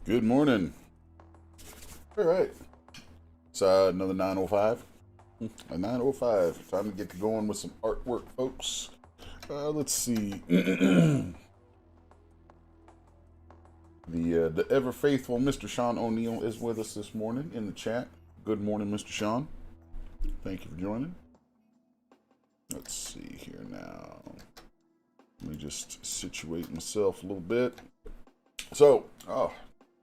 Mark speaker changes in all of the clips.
Speaker 1: Good morning. All right. It's another 9:05. A 9:05. Time to get going with some artwork, folks. Let's see. The ever faithful Mr. Sean O'Neill is with us this morning in the chat. Good morning, Mr. Sean. Thank you for joining. Let's see here now. Let me just situate myself a little bit. So,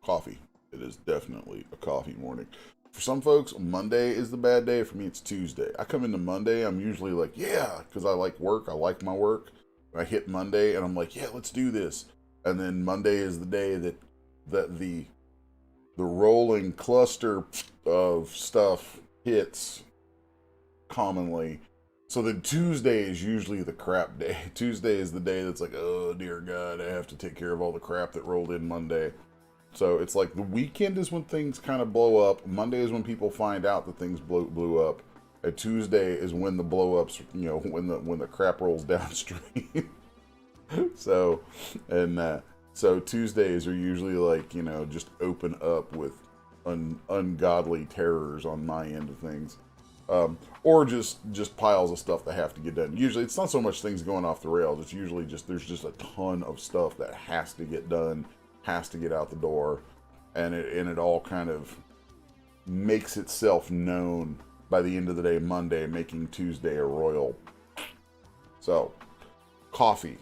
Speaker 1: coffee. It is definitely a coffee morning. For some folks, Monday is the bad day. For me, it's Tuesday. I come into Monday, I'm usually like, yeah, because I like work. I like my work. I hit Monday, and I'm like, yeah, let's do this. And then Monday is the day that the rolling cluster of stuff hits commonly. So then Tuesday is usually the crap day. Tuesday is the day that's like, oh dear God, I have to take care of all the crap that rolled in Monday. So it's like the weekend is when things kind of blow up. Monday is when people find out that things blew up. And Tuesday is when the blow ups, when the crap rolls downstream. so, so Tuesdays are usually like, just open up with ungodly terrors on my end of things. Or just piles of stuff that have to get done. Usually it's not so much things going off the rails. It's usually there's just a ton of stuff that has to get done, has to get out the door, and it all kind of makes itself known by the end of the day, Monday, making Tuesday a royal. So, coffee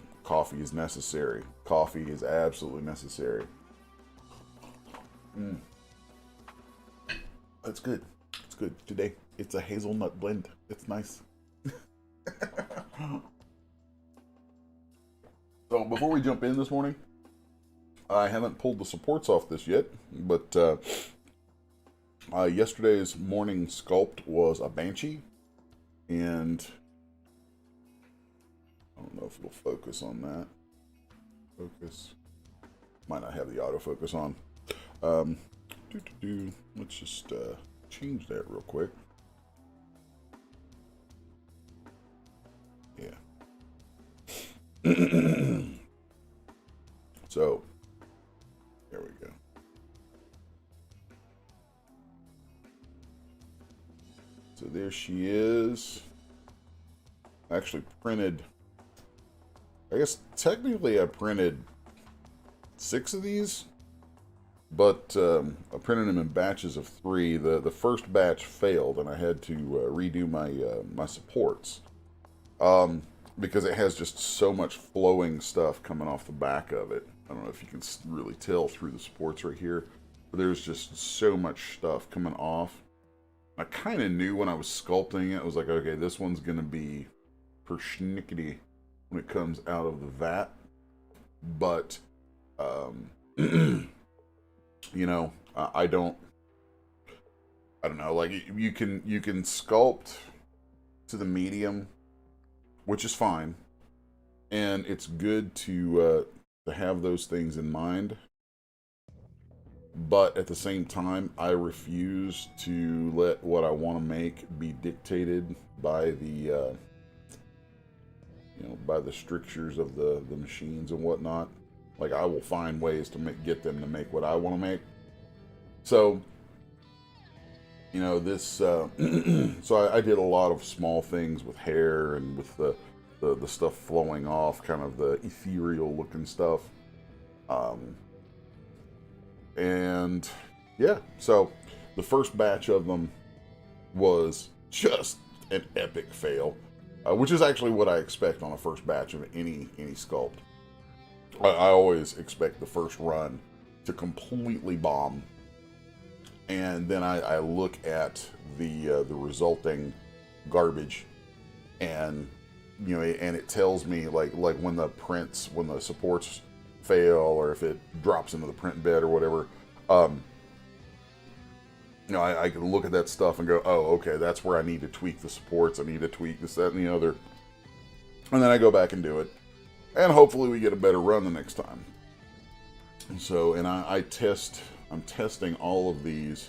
Speaker 1: is necessary. Coffee is absolutely necessary. That's good. It's good today. It's a hazelnut blend. It's nice. So before we jump in this morning, I haven't pulled the supports off this yet, but yesterday's morning sculpt was a banshee, and I don't know if it'll focus on that. Focus. Might not have the autofocus on. Let's just change that real quick. Yeah. So, there we go. So there she is. I actually printed, I guess technically I printed 6 of these, but I printed them in batches of 3. The first batch failed, and I had to redo my supports. Because it has just so much flowing stuff coming off the back of it. I don't know if you can really tell through the supports right here, but there's just so much stuff coming off. I kind of knew when I was sculpting it, I was like, okay, this one's going to be persnickety when it comes out of the vat. But, I don't know, like you can sculpt to the medium, which is fine, and it's good to have those things in mind. But at the same time, I refuse to let what I want to make be dictated by the by the strictures of the machines and whatnot. Like, I will find ways to get them to make what I want to make. So, this. So I did a lot of small things with hair and with the stuff flowing off, kind of the ethereal looking stuff. And yeah, so the first batch of them was just an epic fail, which is actually what I expect on a first batch of any sculpt. I always expect the first run to completely bomb, and then I look at the resulting garbage, and and it tells me like when the supports fail, or if it drops into the print bed or whatever. I can look at that stuff and go, oh, okay, that's where I need to tweak the supports. I need to tweak this, that, and the other, and then I go back and do it, and hopefully we get a better run the next time. So, and I'm testing all of these.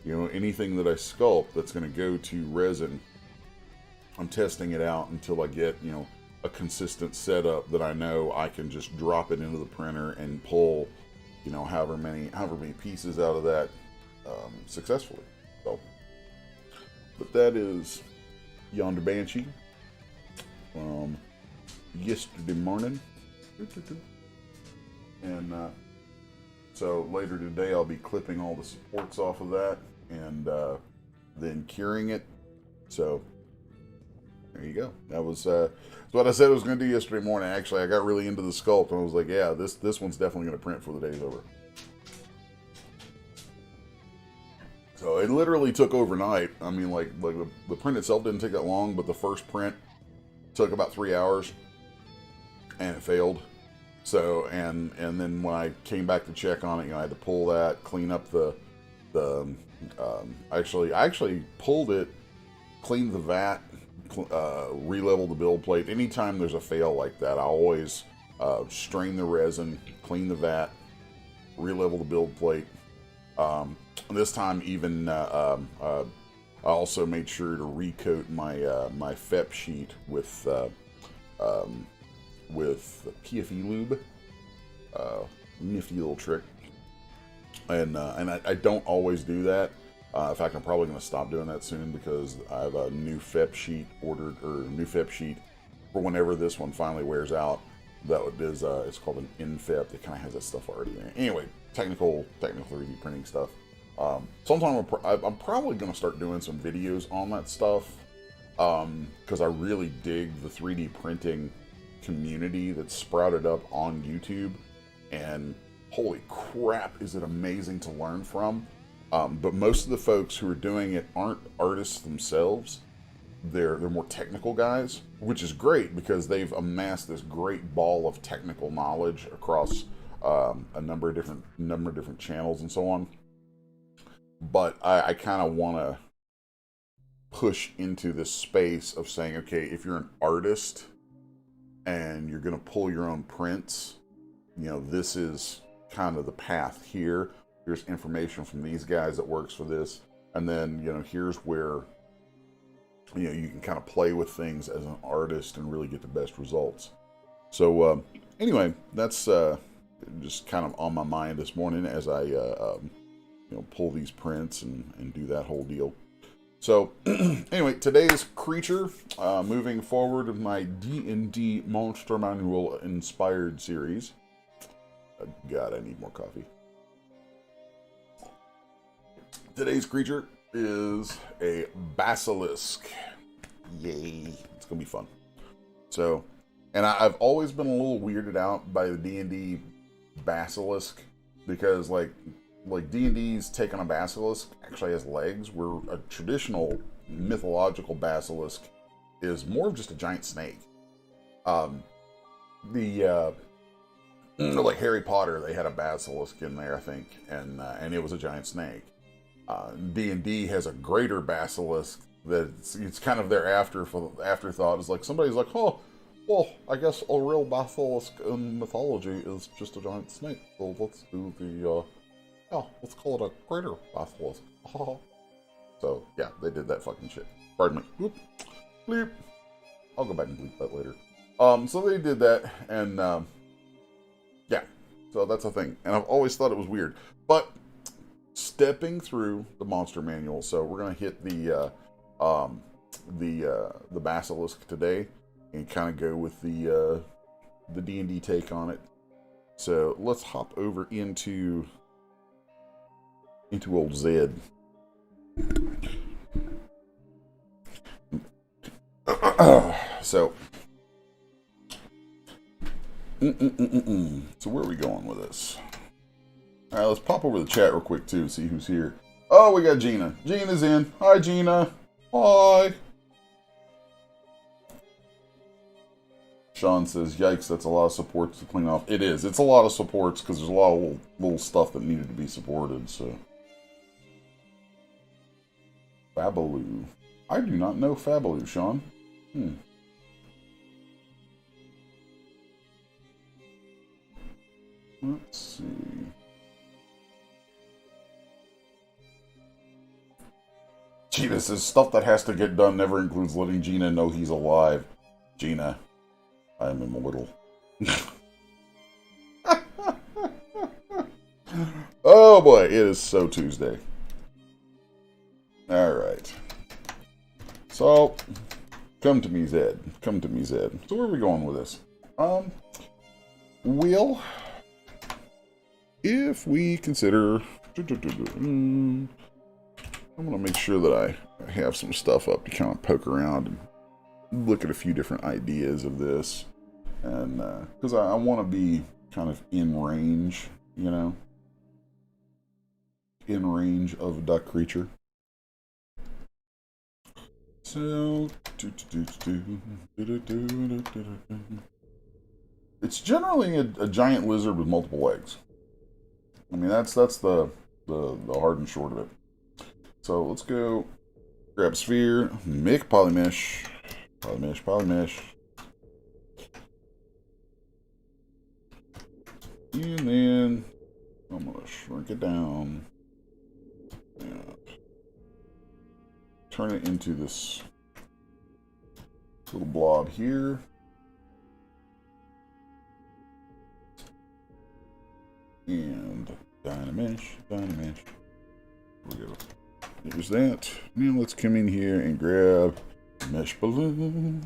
Speaker 1: Anything that I sculpt that's going to go to resin, I'm testing it out until I get, a consistent setup that I know I can just drop it into the printer and pull you know, however many pieces out of that successfully. So, but that is Yonder Banshee from yesterday morning, and so later today I'll be clipping all the supports off of that and then curing it. So there you go. That was what I said I was going to do yesterday morning. Actually, I got really into the sculpt and I was like, yeah, this one's definitely going to print for the day's over. So it literally took overnight. I mean, like the print itself didn't take that long, but the first print took about 3 hours, and it failed. So and then when I came back to check on it, you know, I had to pull that, clean up the I actually pulled it, cleaned the vat, re-leveled the build plate. Anytime there's a fail like that, I always strain the resin, clean the vat, re-level the build plate. This time even I also made sure to recoat my FEP sheet with PFE lube. Nifty little trick. And I don't always do that. In fact, I'm probably going to stop doing that soon because I have a new FEP sheet ordered, or new FEP sheet for whenever this one finally wears out. That is, it's called an InFEP. It kind of has that stuff already in it. Anyway, technical 3D printing stuff. Sometime I'm probably going to start doing some videos on that stuff because I really dig the 3D printing community that's sprouted up on YouTube, and holy crap, is it amazing to learn from. But most of the folks who are doing it aren't artists themselves. They're more technical guys, which is great because they've amassed this great ball of technical knowledge across a number of different channels and so on. But I kind of want to push into this space of saying, okay, if you're an artist and you're going to pull your own prints, you know, this is kind of the path here. Here's information from these guys that works for this. And then, you know, here's where, you know, you can kind of play with things as an artist and really get the best results. So, anyway, that's just kind of on my mind this morning as I, you know, pull these prints and do that whole deal. So, anyway, today's creature, moving forward with my D&D Monster Manual inspired series. God, I need more coffee. Today's creature is a Basilisk. Yay. It's going to be fun. So, and I've always been a little weirded out by the D&D Basilisk because, like D&D's take on a Basilisk actually has legs, where a traditional mythological Basilisk is more of just a giant snake. Like Harry Potter, they had a Basilisk in there, I think, and it was a giant snake. D&D has a greater Basilisk that it's kind of their afterthought. It's like somebody's like, oh, well, I guess a real Basilisk in mythology is just a giant snake. So let's do let's call it a greater Basilisk. So yeah, they did that fucking shit. Pardon me. Whoop. Bleep. I'll go back and bleep that later. So they did that, and yeah, so that's a thing. And I've always thought it was weird, but stepping through the monster manual, so we're gonna hit the Basilisk today and kind of go with the D&D take on it. So let's hop over into old Zed. So so where are we going with this? All right, let's pop over the chat real quick too, see who's here. Oh, we got Gina. Gina's in. Hi, Gina. Hi. Sean says, yikes, that's a lot of supports to clean off. It is. It's a lot of supports because there's a lot of little stuff that needed to be supported, so. Fabaloo. I do not know Fabaloo, Sean. Let's see. Gina says, stuff that has to get done never includes letting Gina know he's alive. Gina, I am immortal. Oh boy, it is so Tuesday. Alright. So, come to me, Zed. Come to me, Zed. So where are we going with this? Well, if we consider... I'm going to make sure that I have some stuff up to kind of poke around and look at a few different ideas of this. And, because I want to be kind of in range, you know? In range of a duck creature. So, it's generally a giant lizard with multiple legs. I mean, that's the hard and short of it. So let's go grab a sphere, make polymesh, polymesh, and then I'm gonna shrink it down and turn it into this little blob here. And Dynamesh. There we go. There's that. Now let's come in here and grab mesh balloon.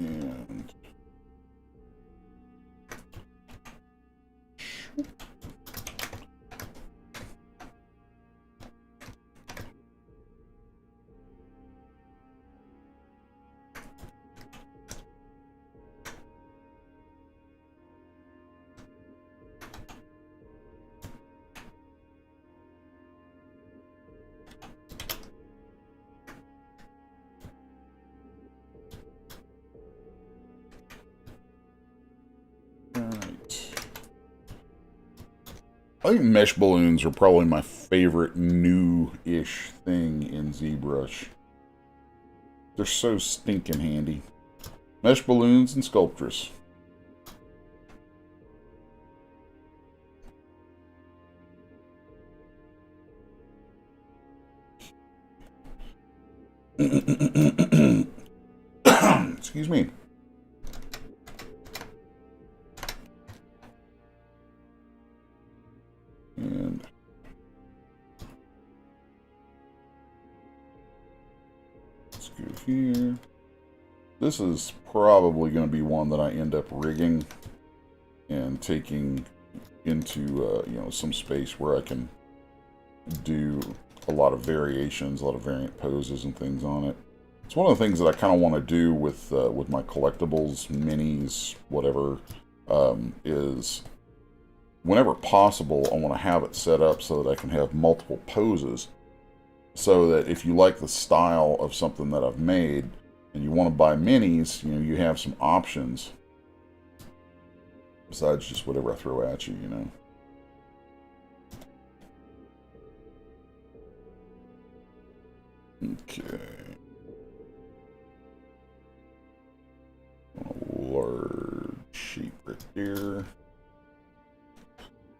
Speaker 1: And I think mesh balloons are probably my favorite new-ish thing in ZBrush. They're so stinking handy. Mesh balloons and sculptress. Excuse me. And let's go here. This is probably going to be one that I end up rigging and taking into you know, some space where I can do a lot of variations, a lot of variant poses and things on it. It's one of the things that I kind of want to do with my collectibles, minis, whatever, is whenever possible, I want to have it set up so that I can have multiple poses, so that if you like the style of something that I've made and you want to buy minis, you know, you have some options besides just whatever I throw at you, you know. Okay. A large sheet right there.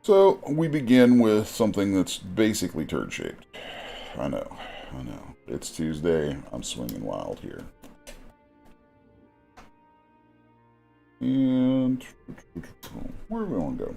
Speaker 1: So we begin with something that's basically turd-shaped. I know. It's Tuesday. I'm swinging wild here. And where do we want to go?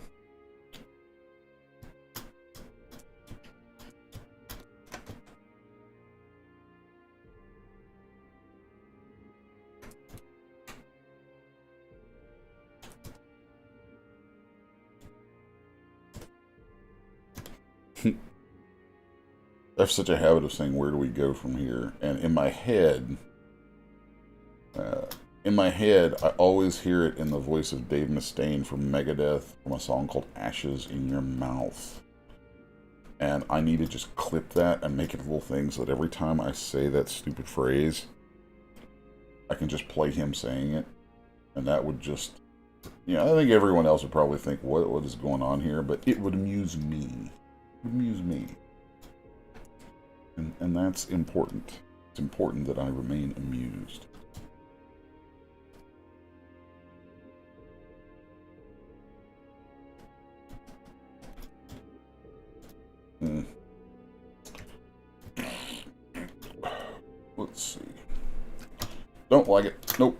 Speaker 1: I have such a habit of saying, where do we go from here? And in my head, I always hear it in the voice of Dave Mustaine from Megadeth from a song called Ashes in Your Mouth. And I need to just clip that and make it a little thing so that every time I say that stupid phrase, I can just play him saying it. And that would just, you know, I think everyone else would probably think, what is going on here? But it would amuse me. It would amuse me. And that's important. It's important that I remain amused. Let's see. Don't like it. Nope.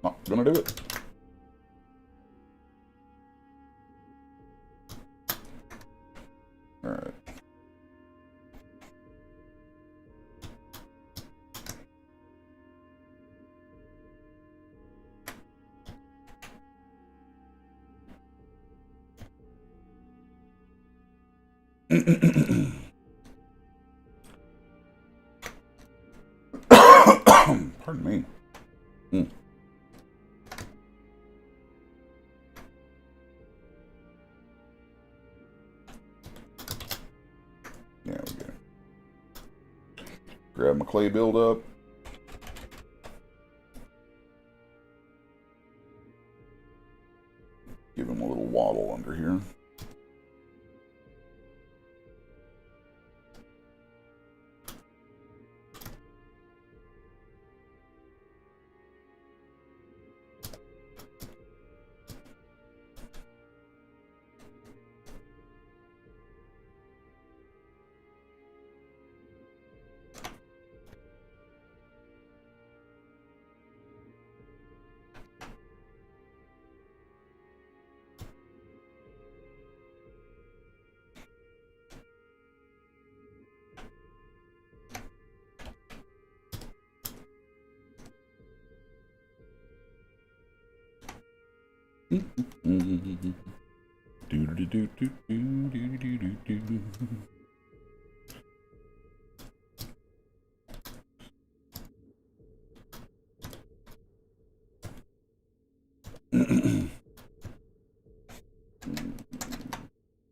Speaker 1: Not gonna do it. Pardon me. Mm. There we go. Grab my clay buildup. Give him a little waddle under here.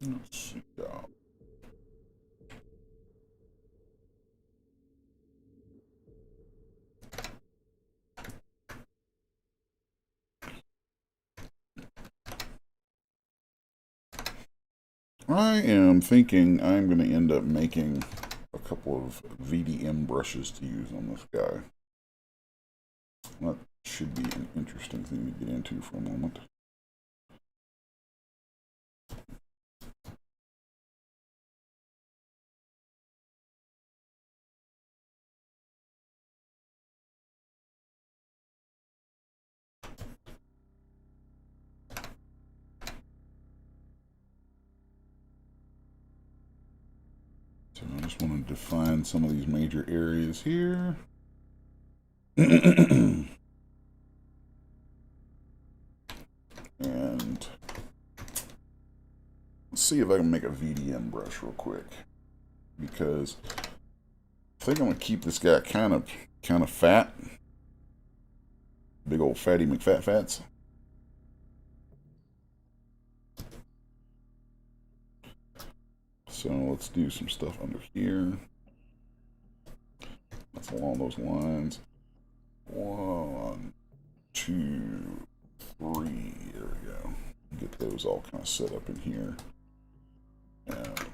Speaker 1: Let's see. I am thinking I'm going to end up making a couple of VDM brushes to use on this guy. That should be an interesting thing to get into for a moment. So I just want to define some of these major areas here. And let's see if I can make a VDM brush real quick, because I think I'm gonna keep this guy kind of fat, big old fatty McFats. So let's do some stuff under here. That's along those lines. 1, 2, 3. There we go. Get those all kind of set up in here. And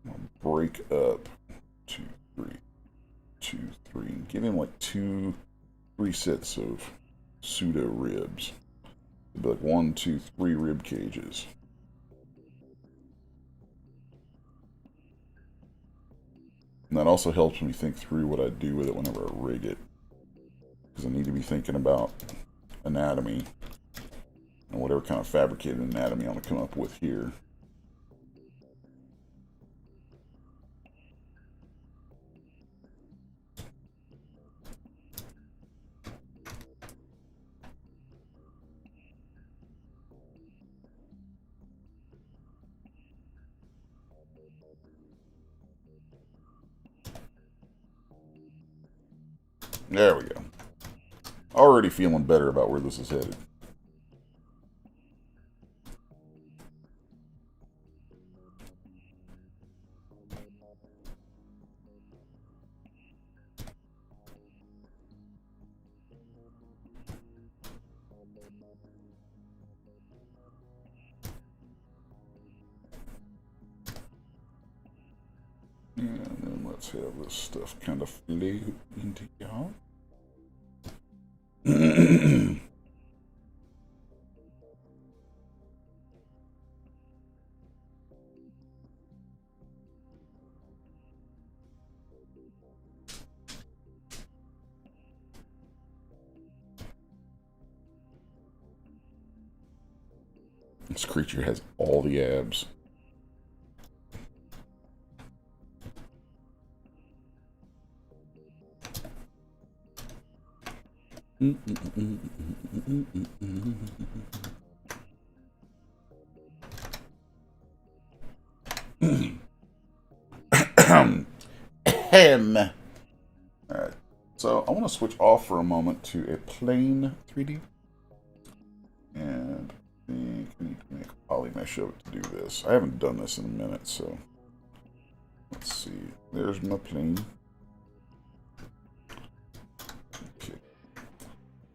Speaker 1: I'll break up 2, 3, 2, 3. And give him like 2, 3 sets of pseudo ribs. It'd be like 1, 2, 3 rib cages. And that also helps me think through what I do with it whenever I rig it. Because I need to be thinking about anatomy and whatever kind of fabricated anatomy I'm going to come up with here. There we go. Already feeling better about where this is headed. And then let's have this stuff kind of float into y'all. This creature has all the abs. So I want to switch off for a moment to a plain 3D. And I think I need to make a poly mesh of it to do this. I haven't done this in a minute, so let's see. There's my plane. Okay.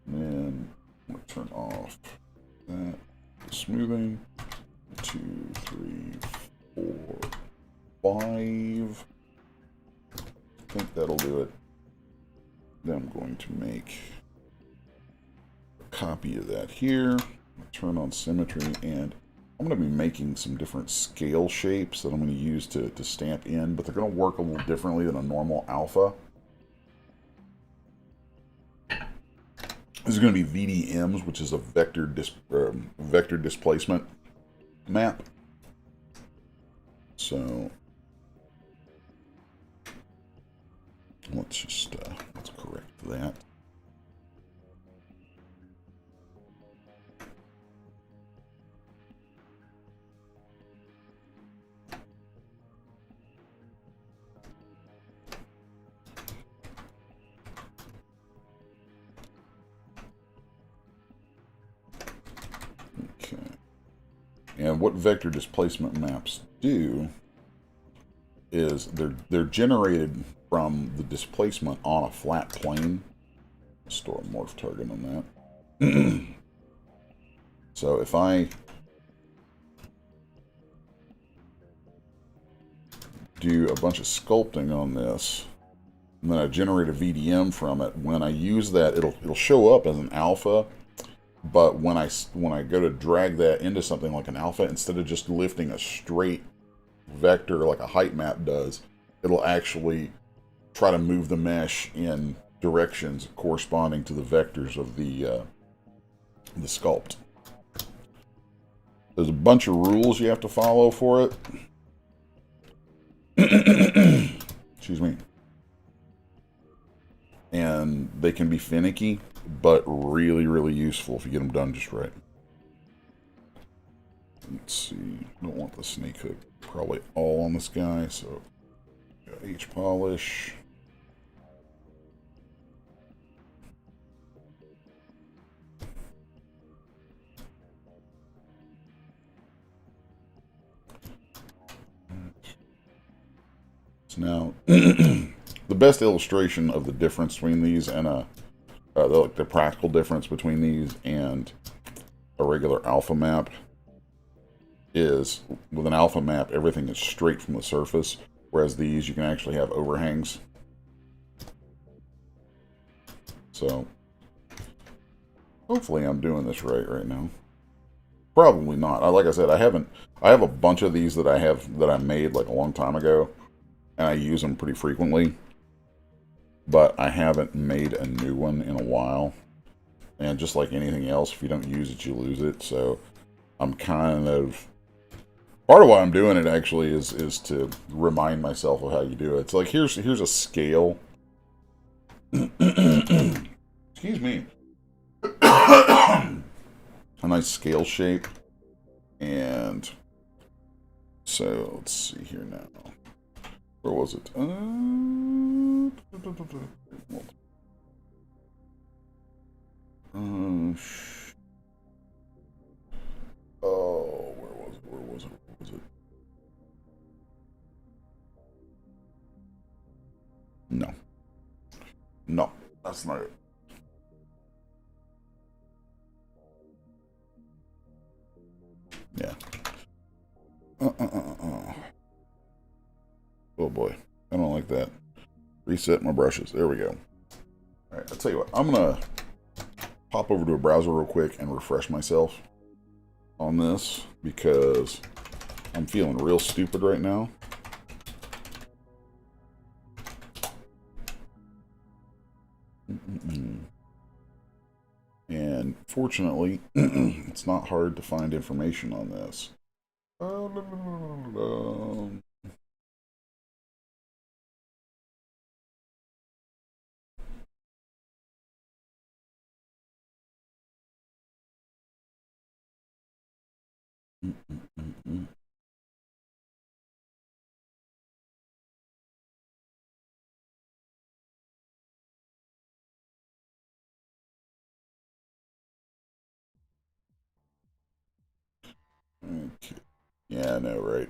Speaker 1: And then I'm going to turn off that. Smoothing. 2, 3, 4, 5. I think that'll do it. Then I'm going to make a copy of that here. Turn on symmetry, and I'm going to be making some different scale shapes that I'm going to use to stamp in, but they're going to work a little differently than a normal alpha. This is going to be VDMs, which is a vector displacement map. So let's just let's correct that. Okay. And what vector displacement maps do is they're generated from the displacement on a flat plane. Store a morph target on that. So if I do a bunch of sculpting on this, and then I generate a VDM from it, when I use that, it'll show up as an alpha. But when I go to drag that into something like an alpha, instead of just lifting a straight vector like a height map does, it'll actually try to move the mesh in directions corresponding to the vectors of the sculpt. There's a bunch of rules you have to follow for it. Excuse me. And they can be finicky, but really, really useful if you get them done just right. Let's see. Don't want the snake hook probably all on this guy, so H polish. So now, the best illustration of the difference between these and the practical difference between these and a regular alpha map is, with an alpha map, everything is straight from the surface, whereas these you can actually have overhangs. So hopefully I'm doing this right now. Probably not. Like I said, I have a bunch of these that I made like a long time ago, and I use them pretty frequently, but I haven't made a new one in a while. And just like anything else, if you don't use it, you lose it. So I'm kind of... Part of why I'm doing it, actually, is to remind myself of how you do it. It's like, here's a scale. Excuse me. A nice scale shape. And so, let's see here now. Where was it? Oh, where was it? Where was it? Where was it? No. No, that's not it. Yeah. Oh boy, I don't like that. Reset my brushes. There we go. All right, I'll tell you what. I'm gonna pop over to a browser real quick and refresh myself on this because I'm feeling real stupid right now. And fortunately, it's not hard to find information on this. Okay. Yeah, I know, right?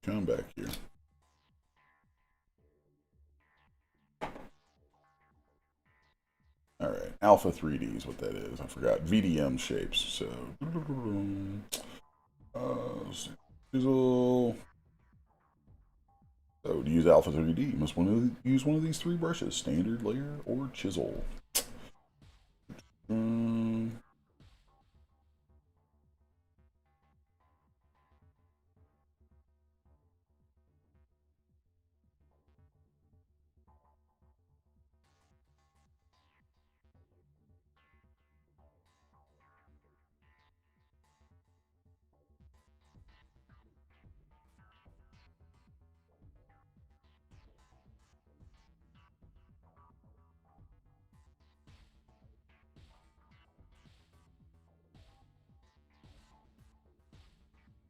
Speaker 1: Come back here. All right, Alpha 3D is what that is. I forgot VDM shapes. So, chisel. So to use Alpha 3D, you must use one of these three brushes: standard, layer, or chisel. Um,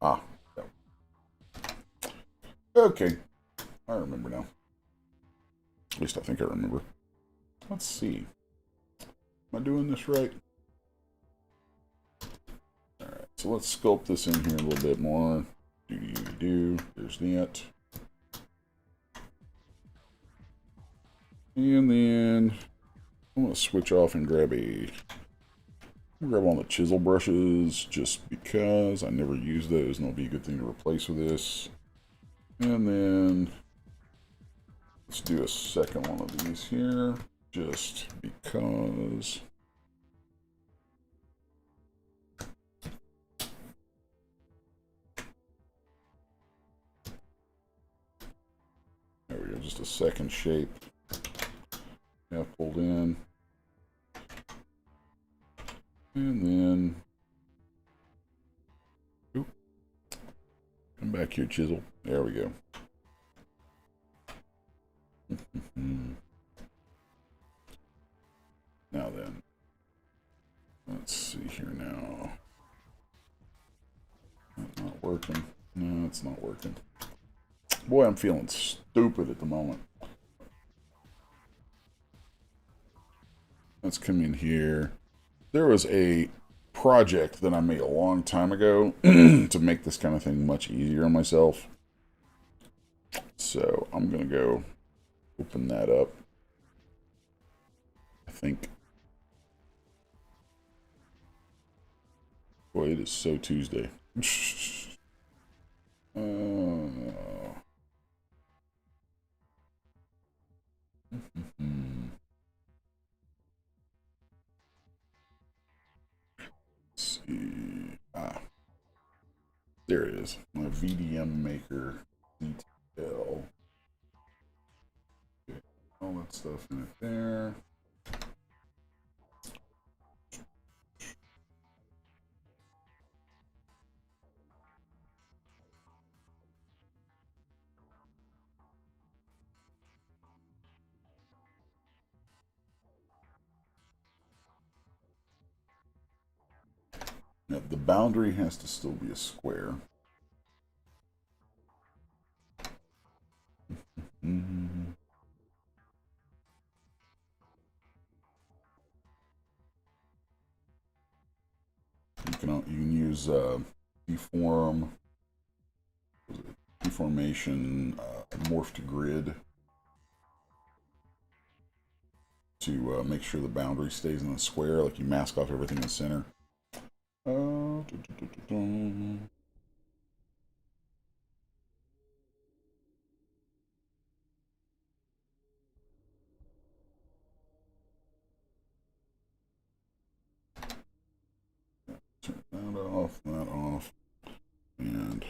Speaker 1: ah, okay. I remember now. At least I think I remember. Let's see. Am I doing this right? Alright, so let's sculpt this in here a little bit more. Do. There's that. And then I'm going to switch off and grab one of the chisel brushes just because I never use those and it'll be a good thing to replace with this. And then let's do a second one of these here just because. There we go, just a second shape. Half pulled in. And then, oop, come back here, chisel. There we go. Now then, let's see here now. That's not working. No, it's not working. Boy, I'm feeling stupid at the moment. Let's come in here. There was a project that I made a long time ago to make this kind of thing much easier on myself. So I'm going to go open that up. I think. Boy, it is so Tuesday. Let's see. There it is. My VDM maker detail. Okay. All that stuff in it there. Now, the boundary has to still be a square. You can use deformation, morph to grid to make sure the boundary stays in the square. Like you mask off everything in the center. Turn that off, and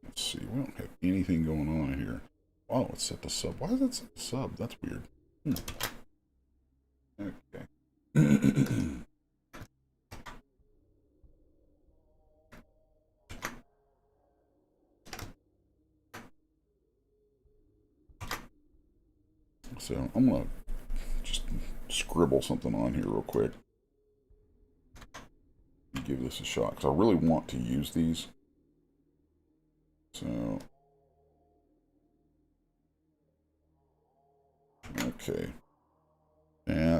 Speaker 1: let's see. We don't have anything going on here. Wow, it's set to sub. Why is it set to sub? That's weird. Okay. So I'm gonna just scribble something on here real quick. Give this a shot because I really want to use these. So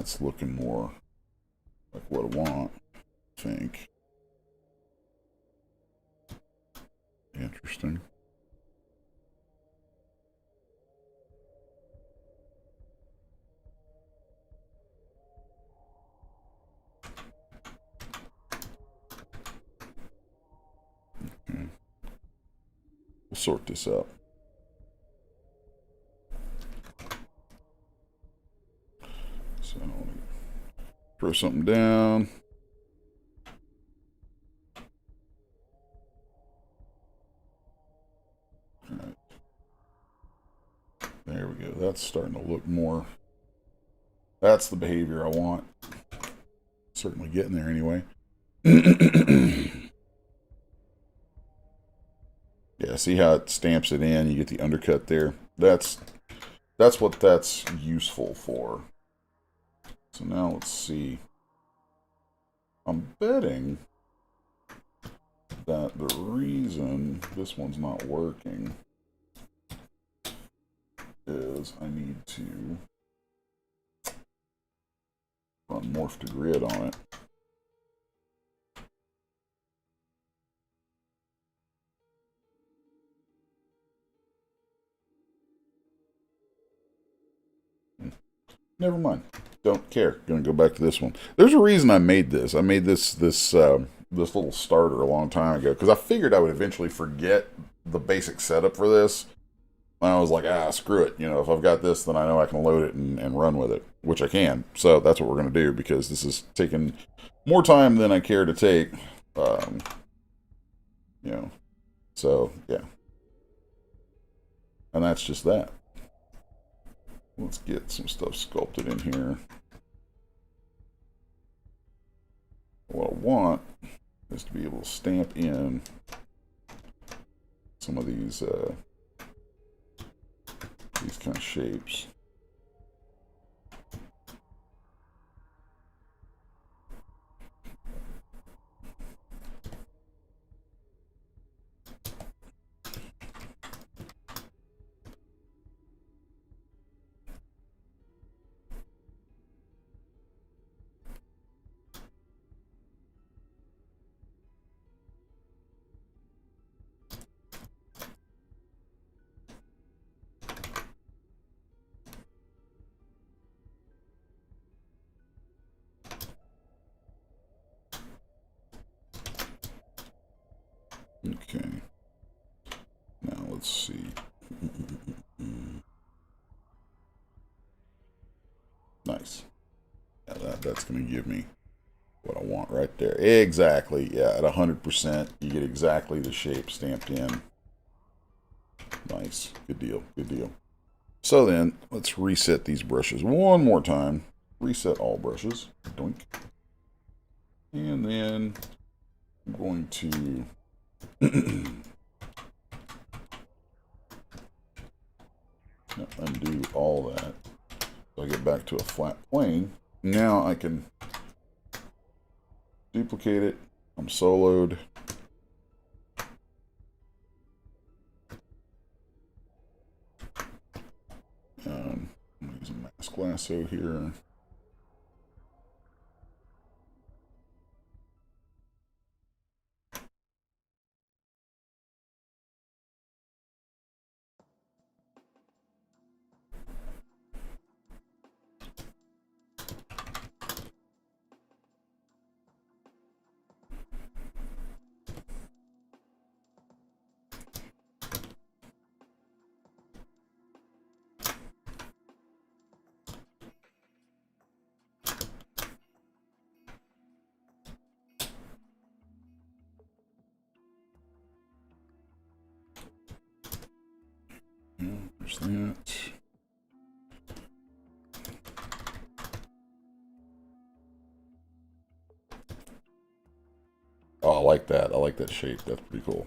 Speaker 1: that's looking more like what I want, I think. Interesting. Okay. We'll sort this out. So throw something down. All right. There we go. That's starting to look more. That's the behavior I want. Certainly getting there anyway. Yeah, see how it stamps it in? You get the undercut there. That's what that's useful for. So now let's see. I'm betting that the reason this one's not working is I need to run morph to grid on it. Never mind. Don't care. Gonna go back to this one. There's a reason I made this. I made this little starter a long time ago because I figured I would eventually forget the basic setup for this. And I was like, screw it. You know, if I've got this, then I know I can load it and run with it, which I can. So that's what we're gonna do because this is taking more time than I care to take. You know, so yeah, and that's just that. Let's get some stuff sculpted in here. What I want is to be able to stamp in some of these kind of shapes. Okay. Now let's see. Nice. Yeah, that's going to give me what I want right there. Exactly. Yeah, at 100%, you get exactly the shape stamped in. Nice. Good deal. Good deal. So then, let's reset these brushes one more time. Reset all brushes. Doink. And then I'm going to undo all that. So I get back to a flat plane. Now I can duplicate it. I'm soloed. I'm using mask lasso here. There's that. Oh, I like that. I like that shape. That's pretty cool.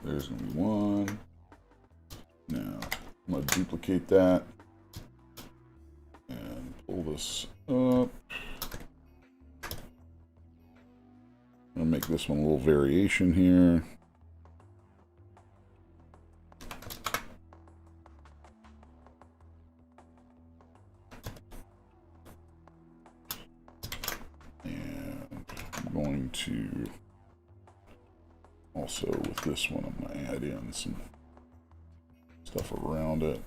Speaker 1: There's going to be one. Now, I'm going to duplicate that. this up. I'll make this one a little variation here. And I'm going to also with this one, I'm going to add in some stuff around it.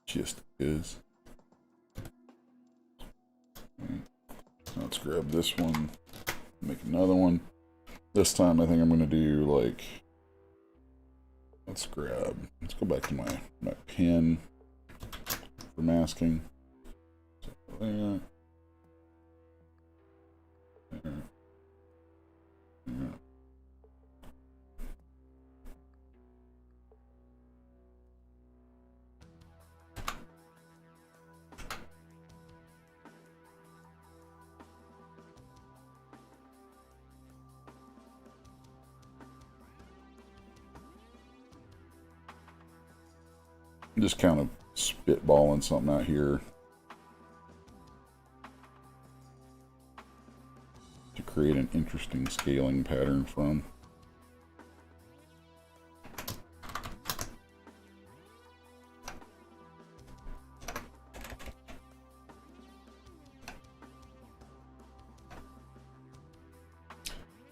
Speaker 1: Just is. Right. Let's grab this one, make another one. This time I think I'm going to do like, let's go back to my pen for masking. So there, there, there. Just kind of spitballing something out here to create an interesting scaling pattern from.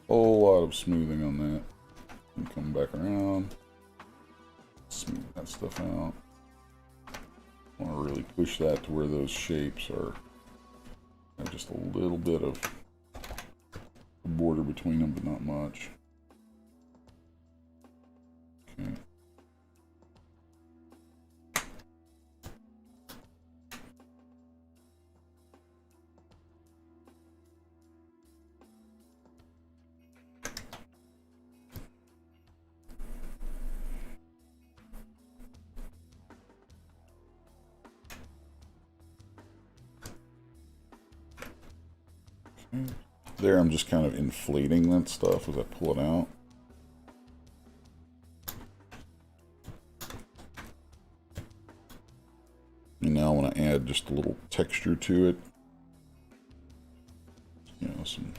Speaker 1: Whole lot of smoothing on that. And come back around, smooth that stuff out. I want to really push that to where those shapes are just a little bit of border between them, but not much. Okay. There, I'm just kind of inflating that stuff as I pull it out. And now I want to add just a little texture to it. You know, some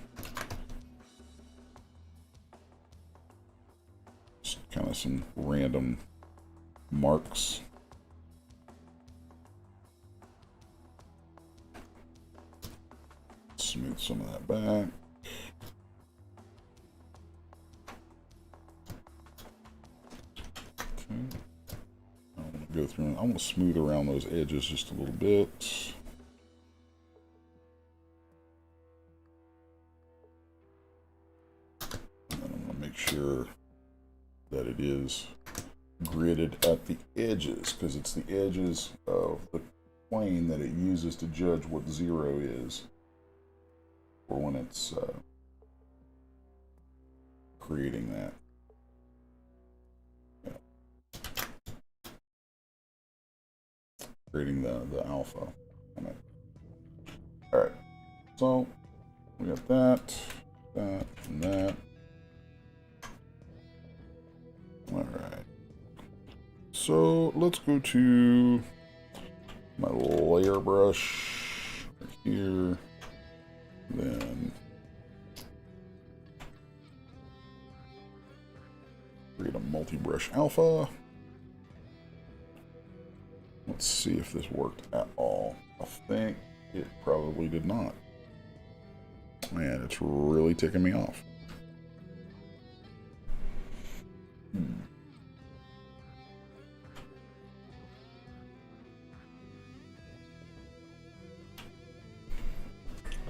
Speaker 1: random marks. Smooth some of that back. Okay. I want to go through and I want to smooth around those edges just a little bit. And I'm going to make sure that it is gridded at the edges, because it's the edges of the plane that it uses to judge what 0 is, or when it's creating that. Yeah. Creating the alpha. Alright, so we got that, and that. Alright. So let's go to my layer brush right here. Then create a multi-brush alpha. Let's see if this worked at all. I think it probably did not. Man, it's really ticking me off.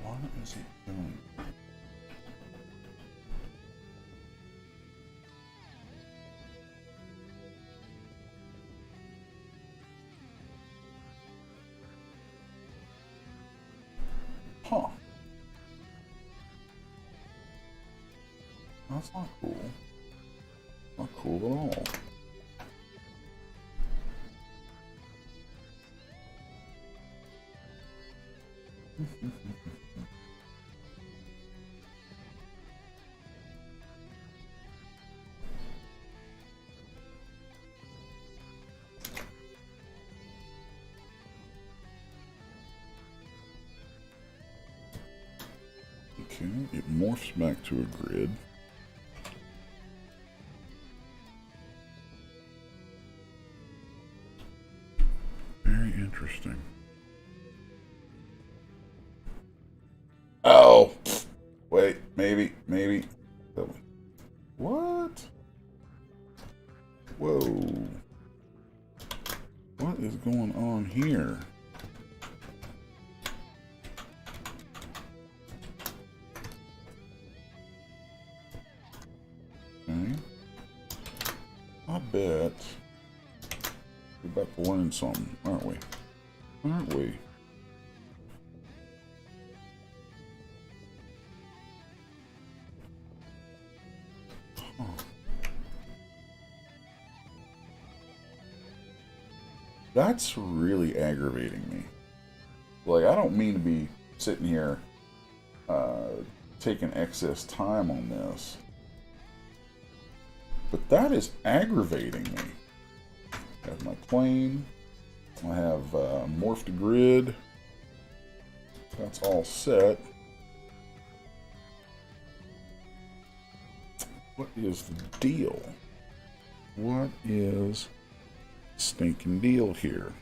Speaker 1: What is it doing? Huh. That's not cool. Not cool at all. Okay, it morphs back to a grid. Very interesting. Oh! Wait, maybe. What? Whoa. What is going on here? Okay. I bet we're about to learn something, aren't we? Aren't we? Huh. That's really aggravating me. Like, I don't mean to be sitting here taking excess time on this, but that is aggravating me. I have my plane. I have morphed grid. That's all set. What is the deal? What is the stinking deal here?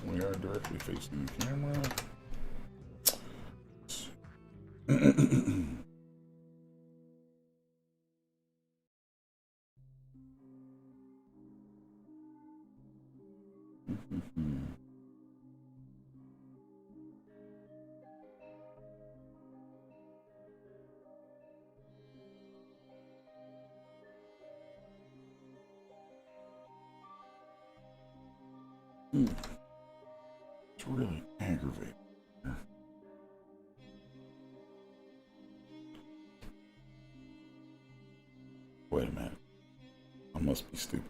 Speaker 1: We are directly facing the camera. It's really aggravating. Wait a minute. I must be stupid.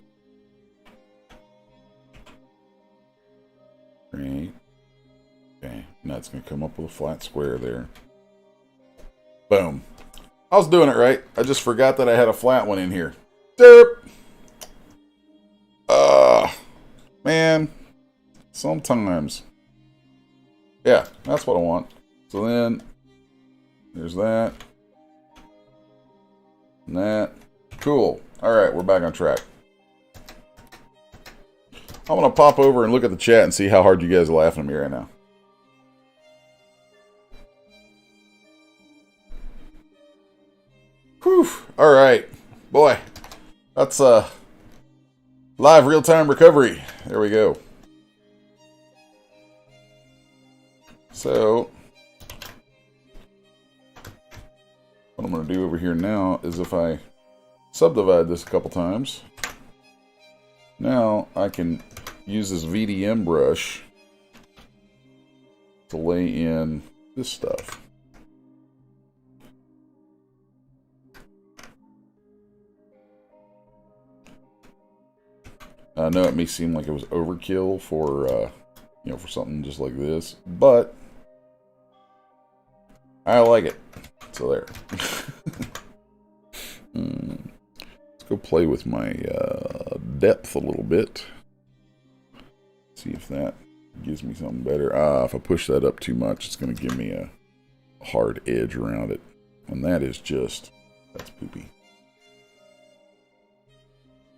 Speaker 1: Right. Okay. Now it's going to come up with a flat square there. Boom. I was doing it right. I just forgot that I had a flat one in here. Derp. Man. Sometimes. Yeah, that's what I want. So then, there's that. And that. Cool. Alright, we're back on track. I'm going to pop over and look at the chat and see how hard you guys are laughing at me right now. Whew. Alright. Boy. That's live real-time recovery. There we go. So, what I'm going to do over here now is if I subdivide this a couple times, now I can use this VDM brush to lay in this stuff. I know it may seem like it was overkill for, for something just like this, but I like it. So there. Let's go play with my depth a little bit. See if that gives me something better. If I push that up too much, it's going to give me a hard edge around it. And that is just, that's poopy.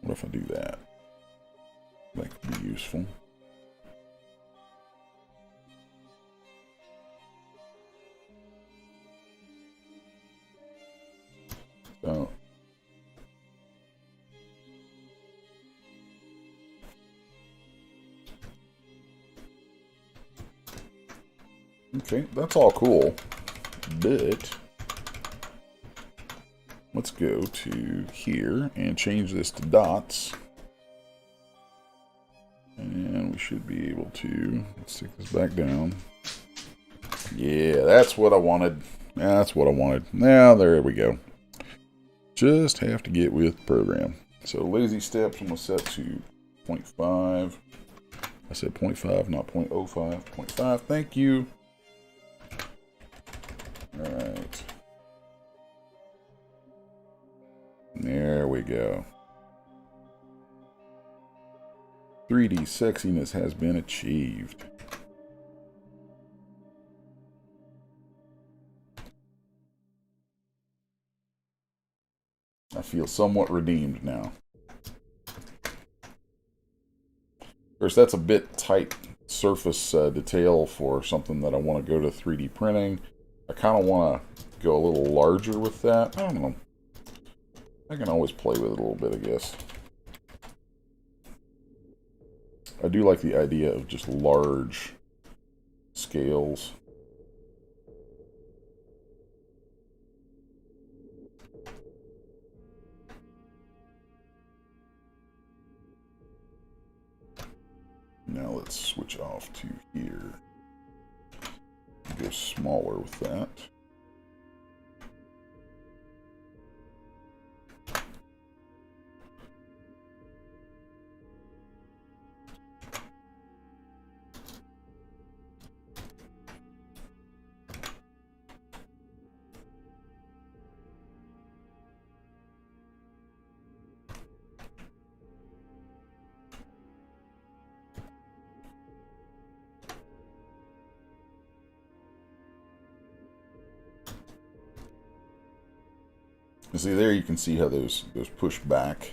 Speaker 1: What if I do that? That could be useful. So, okay, that's all cool, but let's go to here and change this to dots. And we should be able to, let's take this back down. Yeah, that's what I wanted. That's what I wanted. Now, there we go. Just have to get with the program. So lazy steps, I'm going to set to 0.5. I said 0.5, not 0.05. 0.5, thank you. Alright. There we go. 3D sexiness has been achieved. I feel somewhat redeemed now. Of course, that's a bit tight surface detail for something that I want to go to 3D printing. I kind of want to go a little larger with that. I don't know. I can always play with it a little bit, I guess. I do like the idea of just large scales. Now let's switch off to here. Go smaller with that. And see, there you can see how those push back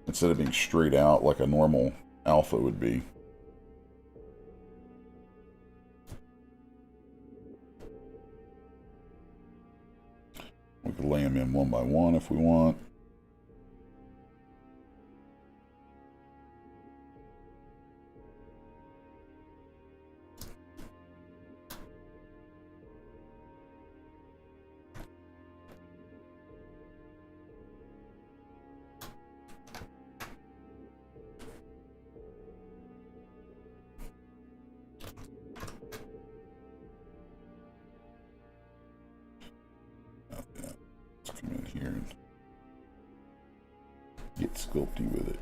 Speaker 1: instead of being straight out like a normal alpha would be. We could lay them in one by one if we want. Let's come in here and get sculpty with it.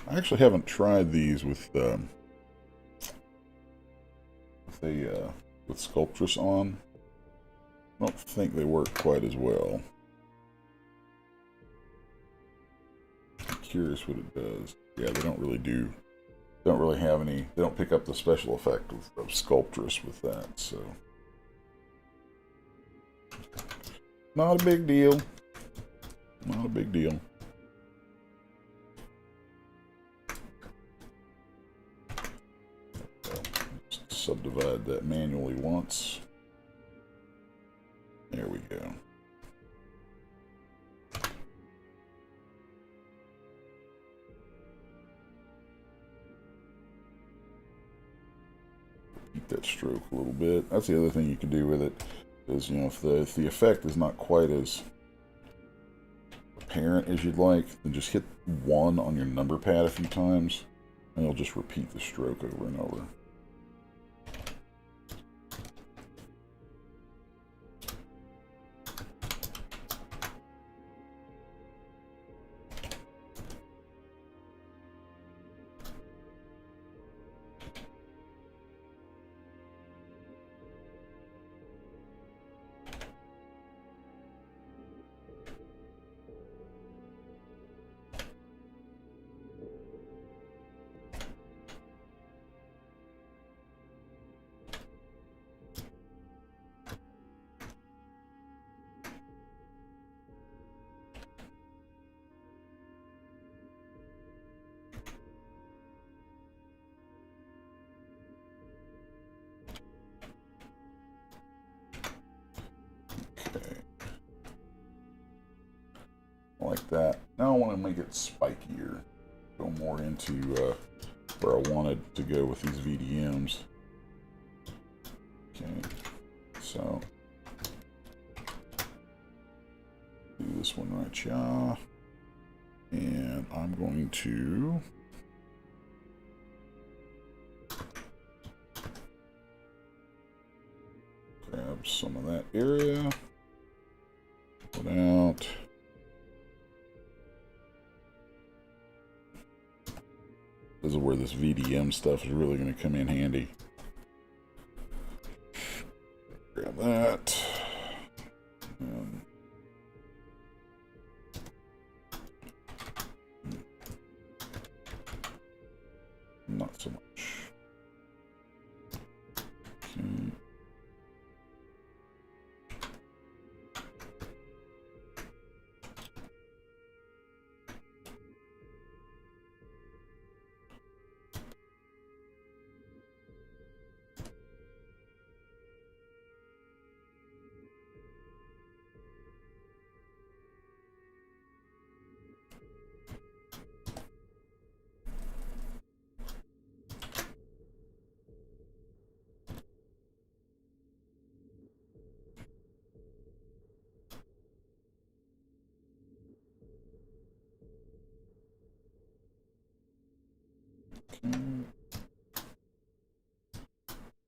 Speaker 1: I actually haven't tried these with Sculptress on. I don't think they work quite as well. I'm curious what it does. Yeah, they don't really have any, they don't pick up the special effect of Sculptress with that, so. Not a big deal. Not a big deal. Subdivide that manually once. There we go. Keep that stroke a little bit. That's the other thing you can do with it is, you know, if the effect is not quite as apparent as you'd like, then just hit 1 on your number pad a few times and you'll just repeat the stroke over and over. that. Now I want to make it spikier. Go more into where I wanted to go with these VDMs. Okay, so do this one right here. And I'm going to grab some of that area, put out. This is where this VDM stuff is really going to come in handy. Grab that. And not so much. Okay.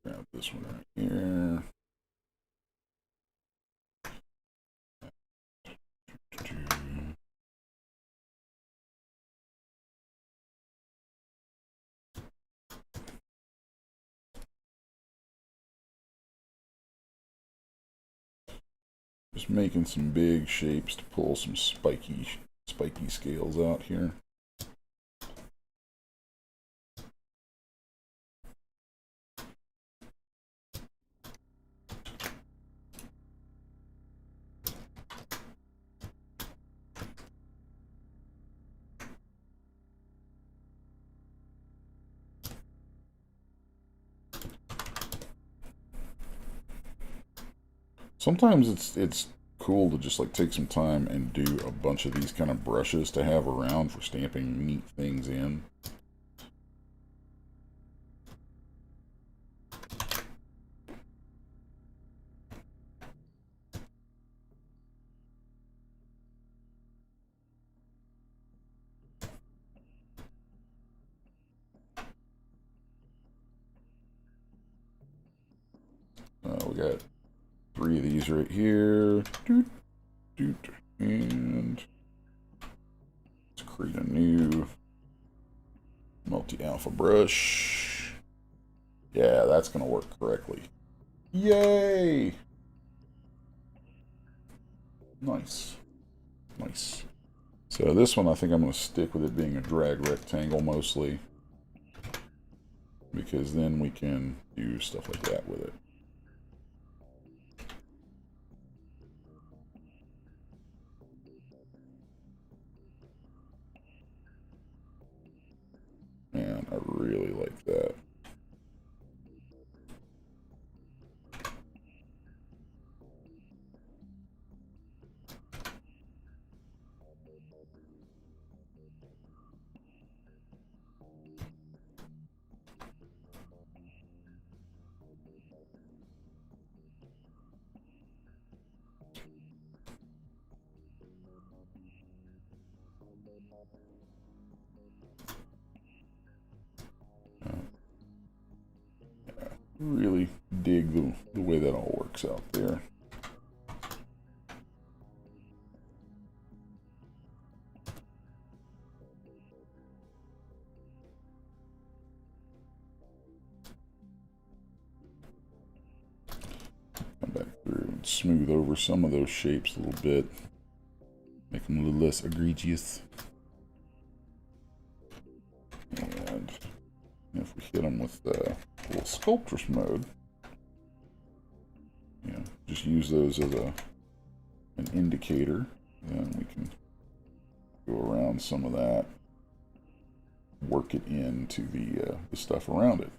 Speaker 1: Grab this one right here. Just making some big shapes to pull some spiky scales out here. Sometimes it's cool to just like take some time and do a bunch of these kind of brushes to have around for stamping neat things in. We got 3 of these right here. And let's create a new multi-alpha brush. Yeah, that's going to work correctly. Yay! Nice. Nice. So this one, I think I'm going to stick with it being a drag rectangle mostly, because then we can do stuff like that with it. And I really like that. Really dig the way that all works out there. Come back through and smooth over some of those shapes a little bit. Make them a little less egregious. And if we hit them with the little sculptress mode, you know, just use those as an indicator, and we can go around some of that, work it into the stuff around it.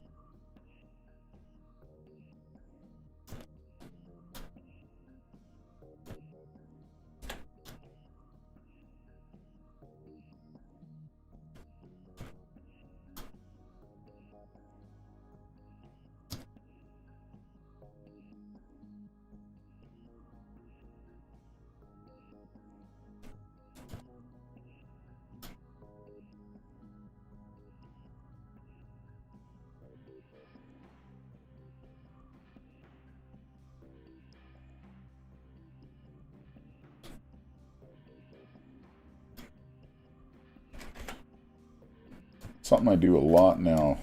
Speaker 1: something I do a lot now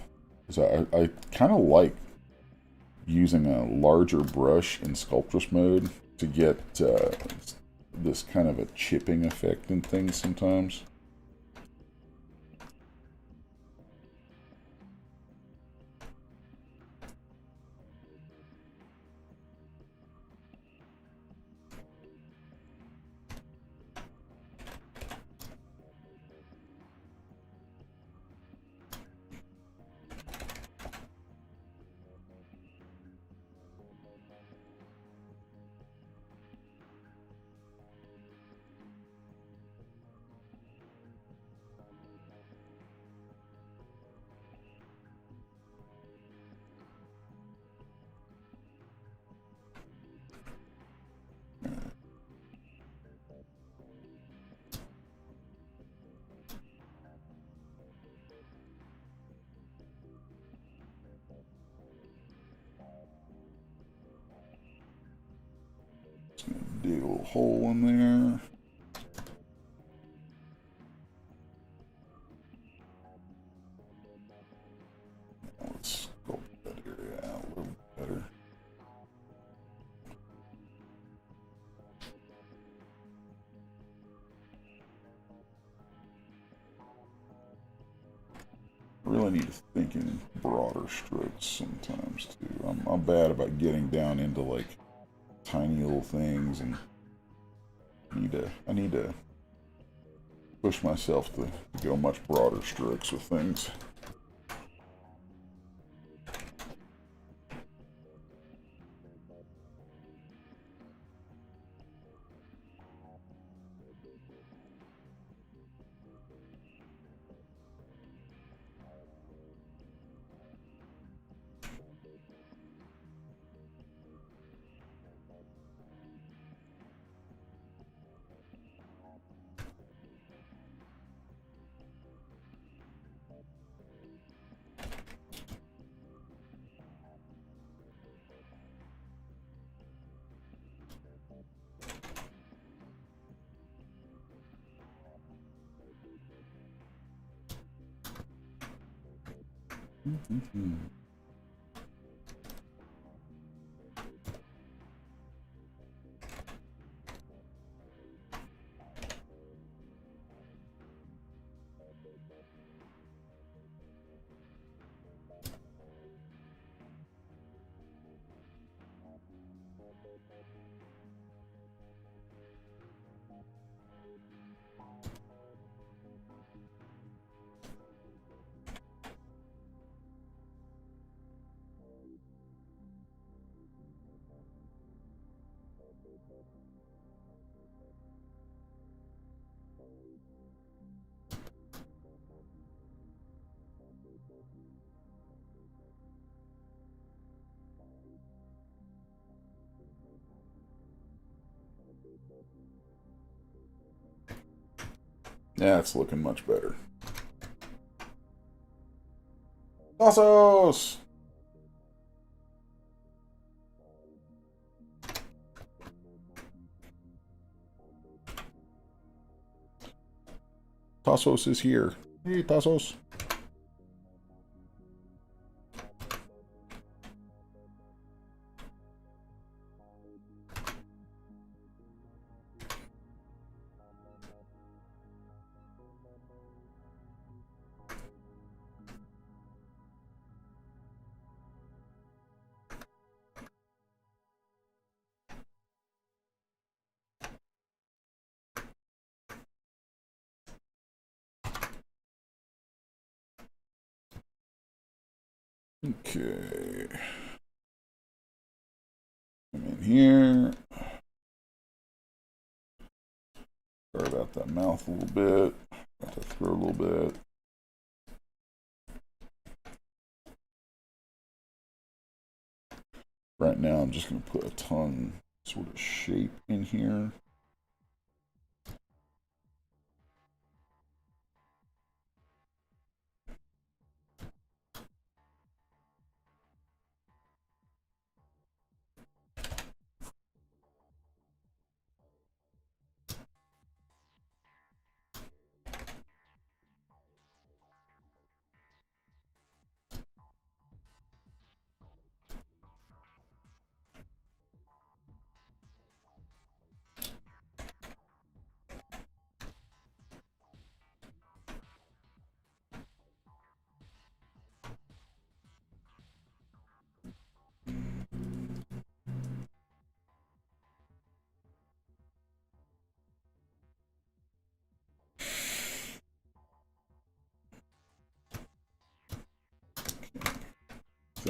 Speaker 1: is I kind of like using a larger brush in sculptress mode to get this kind of a chipping effect in things sometimes. Dig a little hole in there. Let's sculpt that area out a little better. I really need to think in broader strokes sometimes too. I'm bad about getting down into like tiny little things, and I need to push myself to go much broader strokes with things. Yeah, it's looking much better. Tassos! Tassos is here. Hey, Tassos. Okay. I'm in here. Sorry about that mouth a little bit. Got to throw a little bit. Right now, I'm just going to put a tongue sort of shape in here.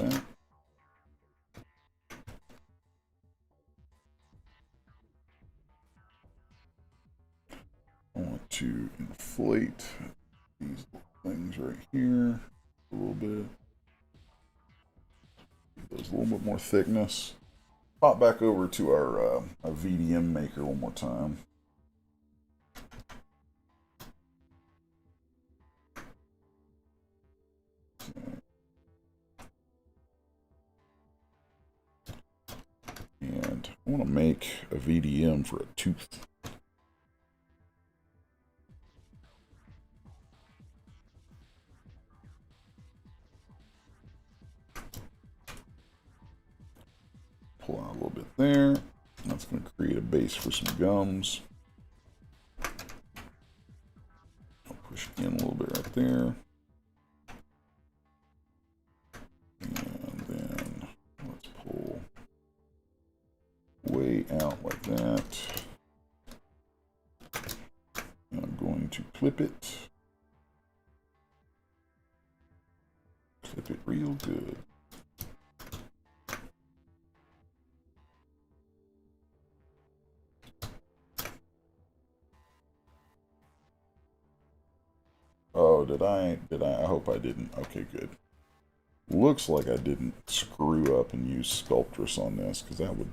Speaker 1: that. I want to inflate these things right here a little bit. Give those a little bit more thickness. Pop back over to our VDM maker one more time. Okay. And I want to make a VDM for a tooth. Pull out a little bit there. That's going to create a base for some gums. I'll push in a little bit right there. And then let's pull way out like that. And I'm going to clip it. Clip it real good. Oh, did I? I hope I didn't. Okay, good. Looks like I didn't screw up and use Sculptress on this, because that would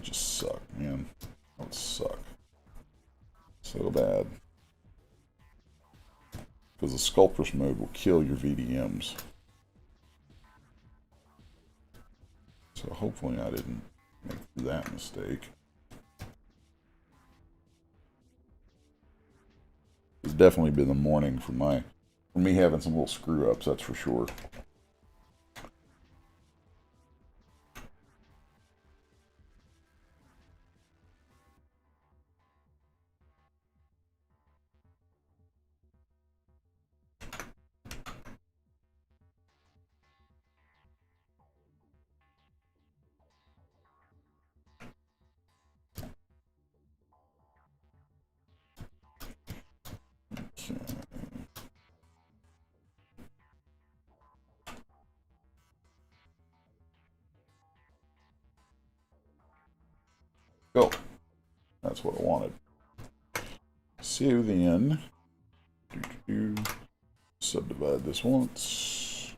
Speaker 1: just suck, man. That would suck. So bad. Because the Sculptress mode will kill your VDMs. So hopefully I didn't make that mistake. It's definitely been the morning for me having some little screw ups, that's for sure. Okay. Go. That's what I wanted. So then, subdivide this once.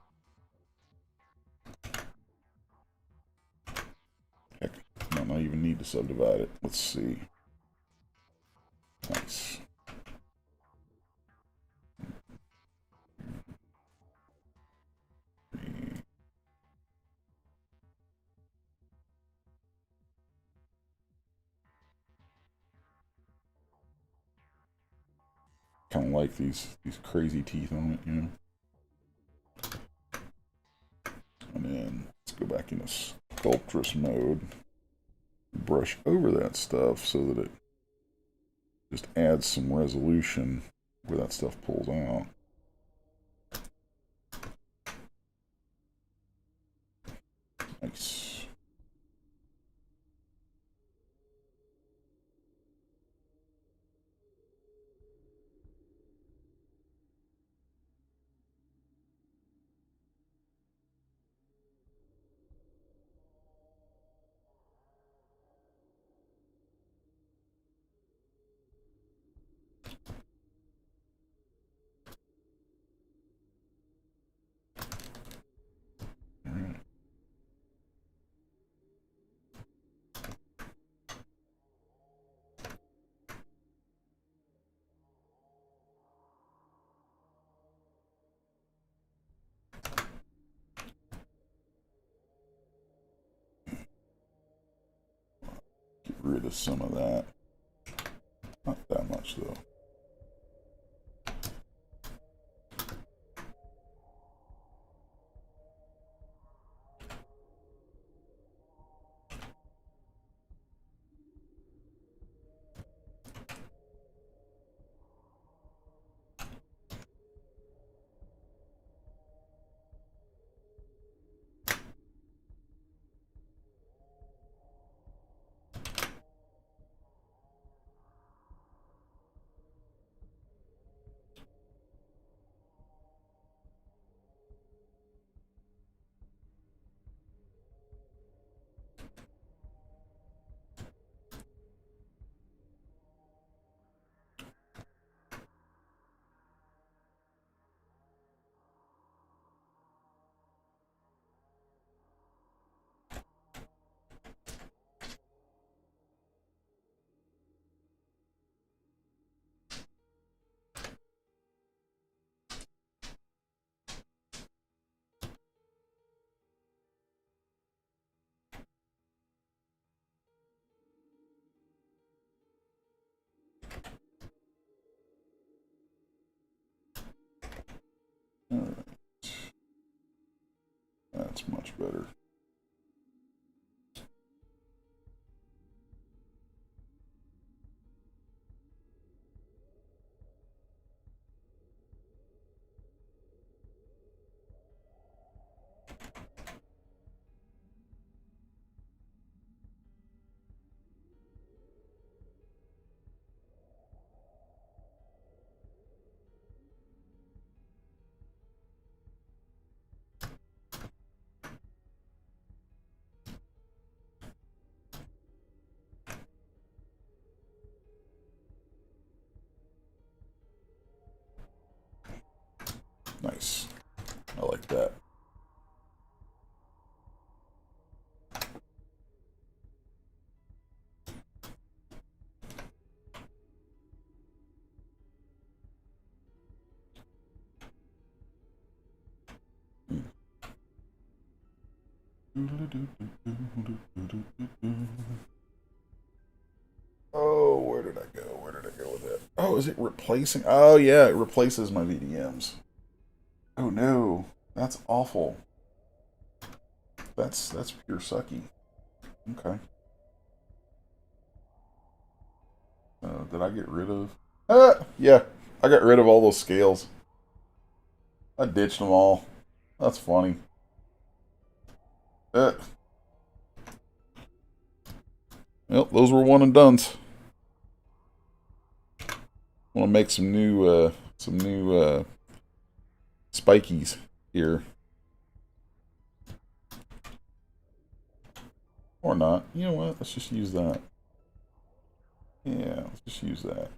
Speaker 1: Heck, I might not even need to subdivide it. Let's see. Nice. Kind of like these crazy teeth on it, you know. And then let's go back into Sculptress mode. Brush over that stuff so that it just adds some resolution where that stuff pulls out. Nice. Get rid of some of that. Not that much though. That's much better. Nice. I like that. Oh, where did I go? Where did I go with it? Oh, is it replacing? Oh, yeah, it replaces my VDMs. Oh, no. That's awful. That's pure sucky. Okay. Did I get rid of? Yeah. I got rid of all those scales. I ditched them all. That's funny. Well, those were one and dones. I want to make some new spikies here. Or not. You know what? Let's just use that. Yeah, let's just use that.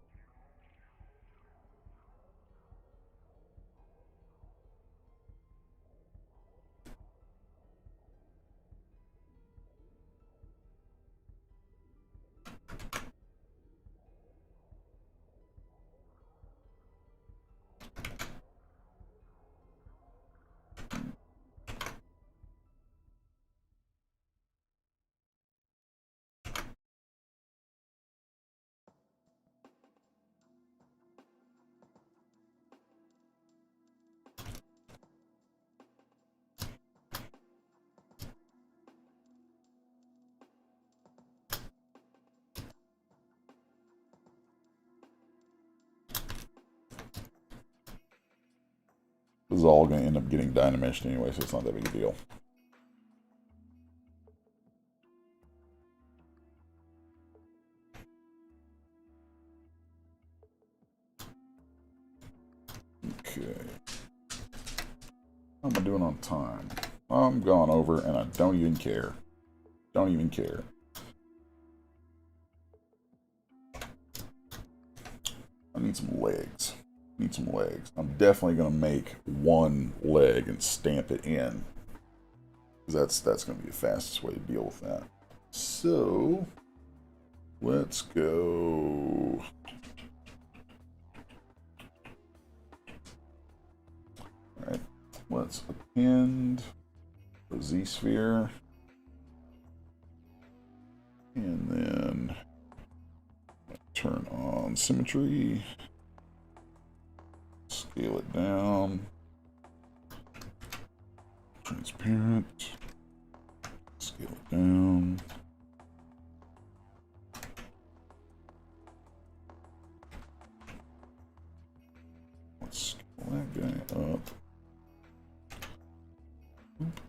Speaker 1: This is all going to end up getting dynamished anyway, so it's not that big a deal. Okay. How am I doing on time? I'm gone over, and I don't even care. Don't even care. I need some legs. Need some legs. I'm definitely going to make one leg and stamp it in. That's going to be the fastest way to deal with that. So, let's go. Alright, let's append the Z-sphere. And then turn on symmetry. Scale it down. Transparent. Scale it down. Let's scale that guy up. Oop.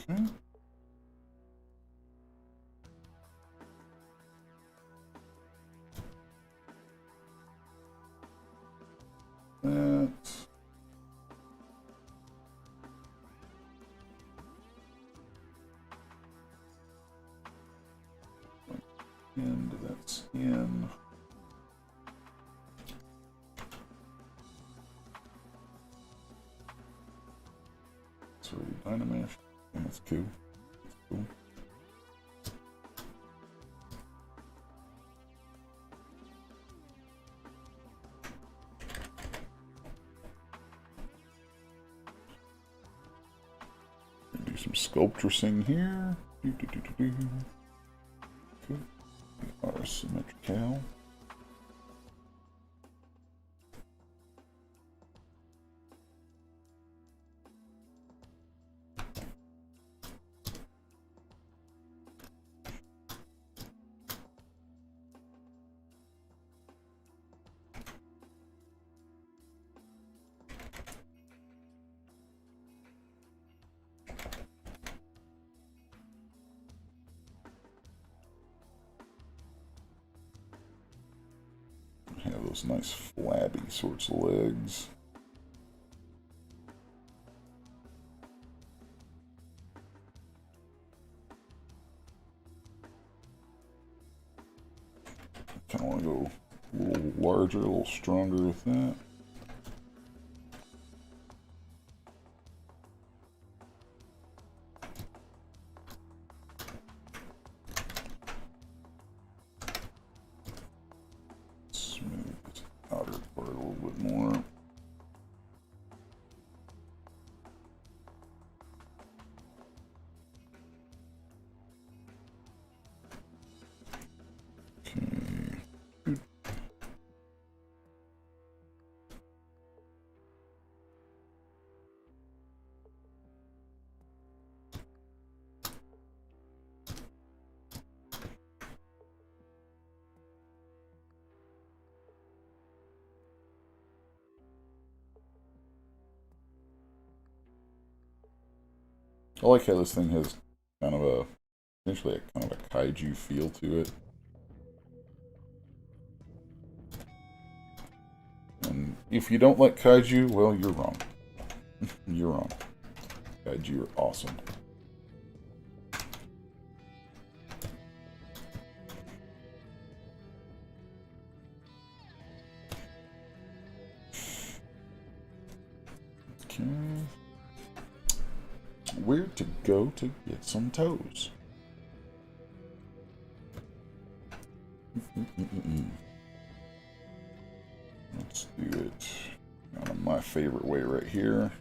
Speaker 1: Okay. That. And that's in. already Dynamash. And that's cool. That's cool. Do some sculptressing here. Cool. Our symmetrical. Have those nice flabby sorts of legs. Kind of want to go a little larger, a little stronger with that. Smooth the outer part a little bit more. I like how this thing has kind of a, essentially a kind of a kaiju feel to it. And if you don't like kaiju, well, you're wrong. You're wrong. Kaiju are awesome. Okay. Where to go to get some toes? Let's do it kind of my favorite way right here.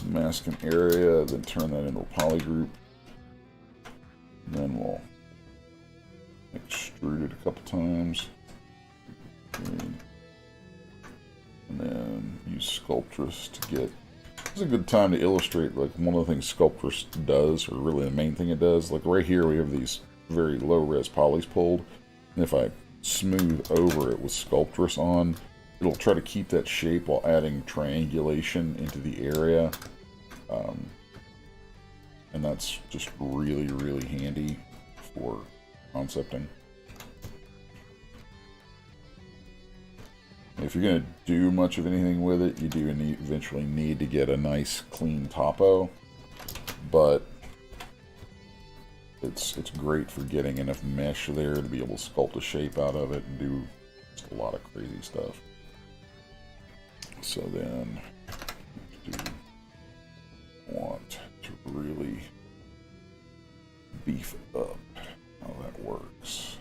Speaker 1: Mask an area, then turn that into a poly group. And then we'll extrude it a couple times. Okay. And then use Sculptress to get... It's a good time to illustrate like one of the things Sculptress does, or really the main thing it does. Like right here we have these very low res polys pulled, and if I smooth over it with Sculptress on, it'll try to keep that shape while adding triangulation into the area. And that's just really, really handy for concepting. If you're going to do much of anything with it, you do eventually need to get a nice clean topo, but it's great for getting enough mesh there to be able to sculpt a shape out of it and do just a lot of crazy stuff. So then, do want to really beef up how that works.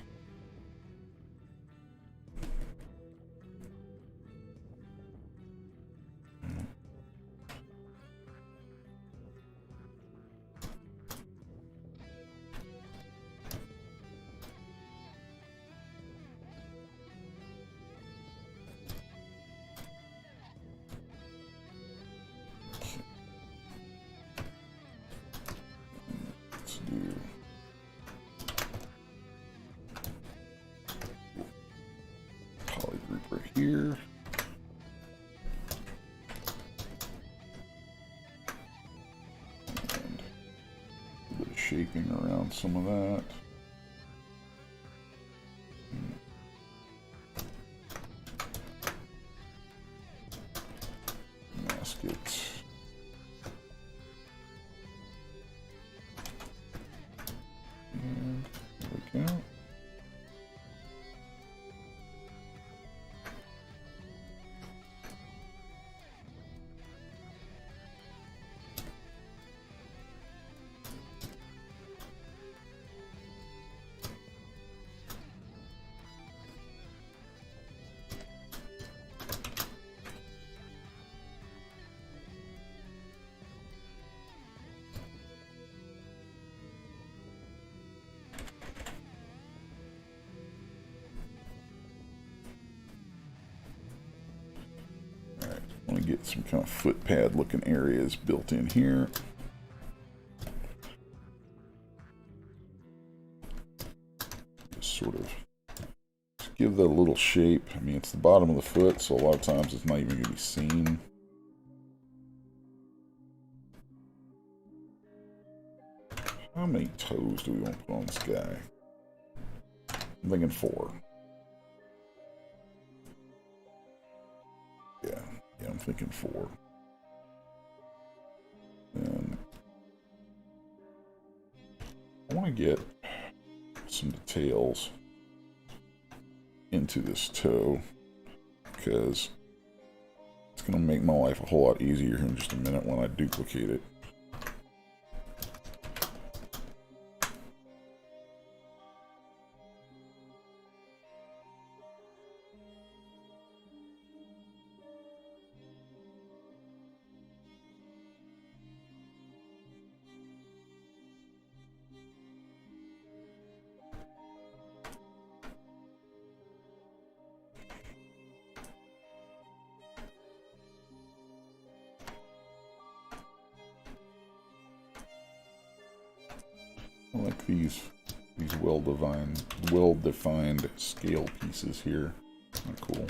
Speaker 1: Here. And a bit of shaping around some of that. Mask it. And there we go. get some kind of foot pad looking areas built in here. Just sort of give that a little shape. I mean, it's the bottom of the foot, so a lot of times it's not even going to be seen. How many toes do we want to put on this guy? I'm thinking 4. Yeah, I'm thinking 4. And I want to get some details into this toe, because it's going to make my life a whole lot easier in just a minute when I duplicate it. I like these well-defined scale pieces here. Kind of cool.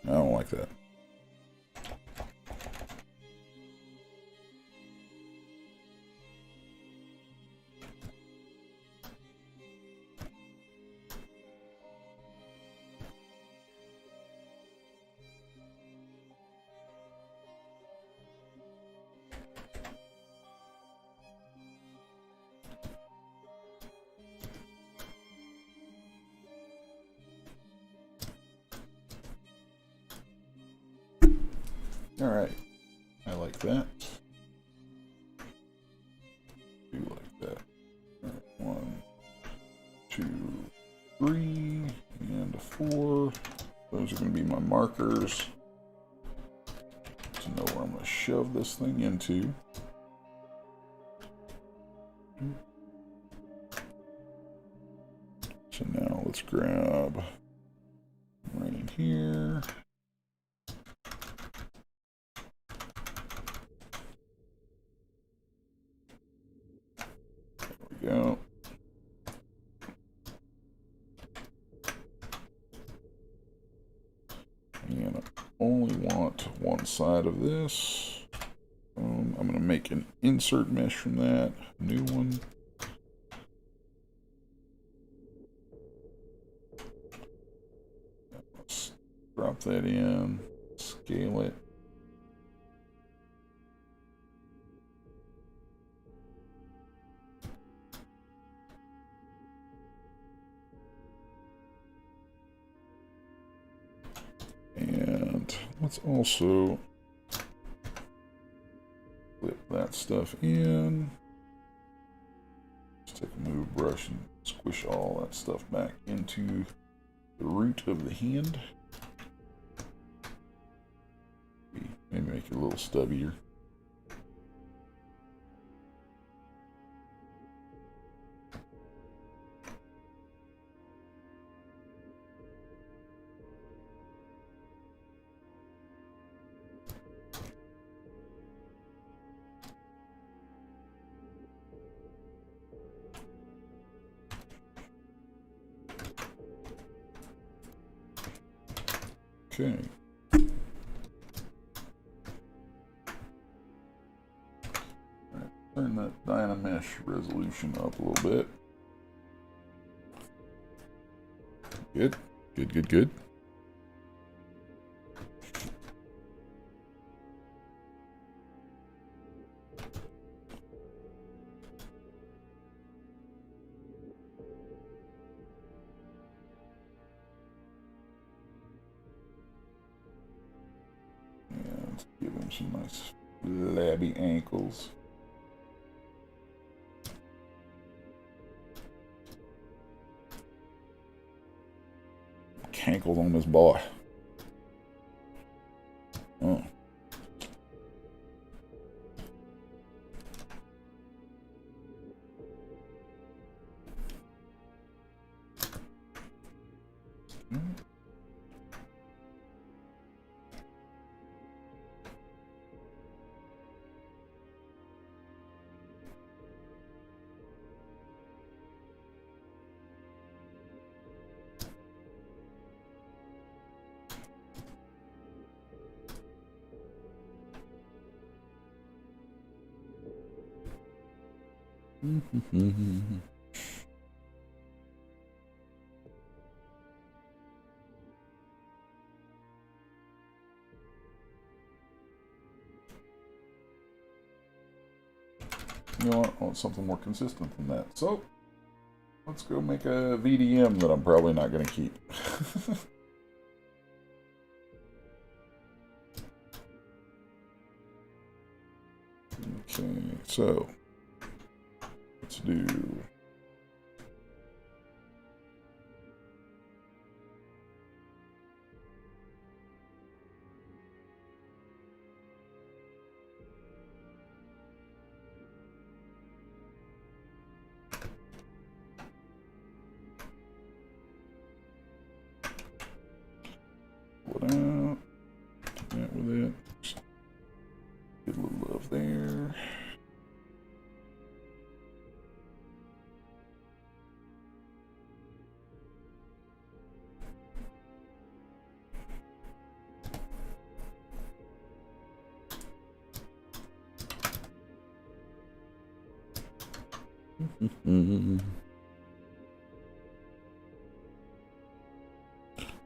Speaker 1: I don't like that. Alright, I like that. Do like that. Right, 1, 2, 3, and 4. Those are going to be my markers to know where I'm going to shove this thing into. So now let's grab right in here. Go. And I only want one side of this. I'm going to make an insert mesh from that. New one. Let's drop that in. Scale it. And let's also flip that stuff in. Just take a move brush and squish all that stuff back into the root of the hand. Maybe make it a little stubbier. Okay. Alright, turn that Dynamesh resolution up a little bit. Good. Good, good, good. And give him some nice flabby ankles. Cankles on this boy. Oh. You know what? I want something more consistent than that. So, let's go make a VDM that I'm probably not going to keep. Okay, so let's do what out, that with it, get a little love there.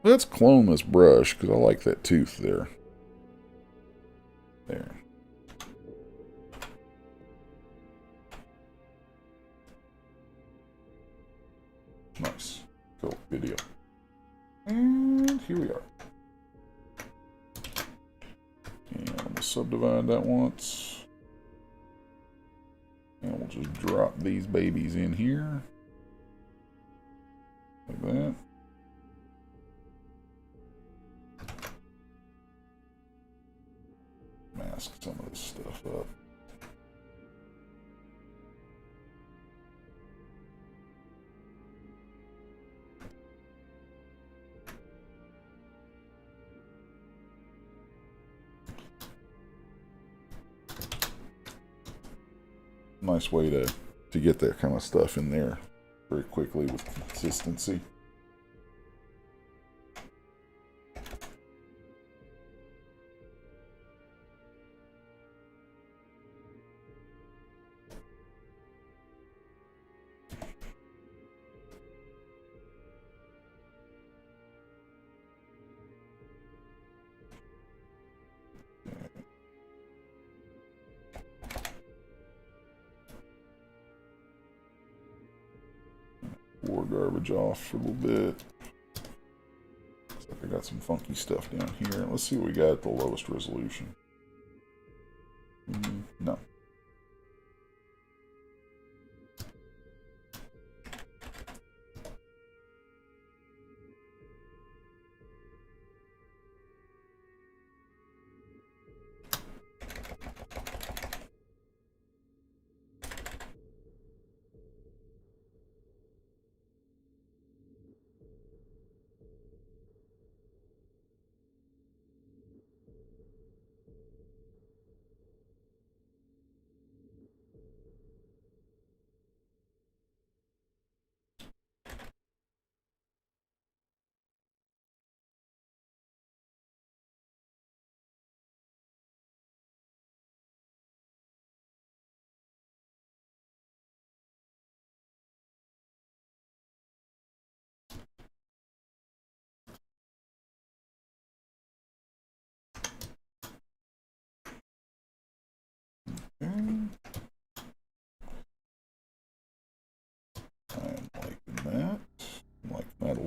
Speaker 1: Let's clone this brush because I like that tooth there. There. Nice. Cool. Good deal. And here we are. And I'm going to subdivide that once. And we'll just drop these babies in here. Like that. Mask some of this stuff up. Nice way to get that kind of stuff in there very quickly with consistency. Pour garbage off for a little bit. Looks like I got some funky stuff down here. Let's see what we got at the lowest resolution. No.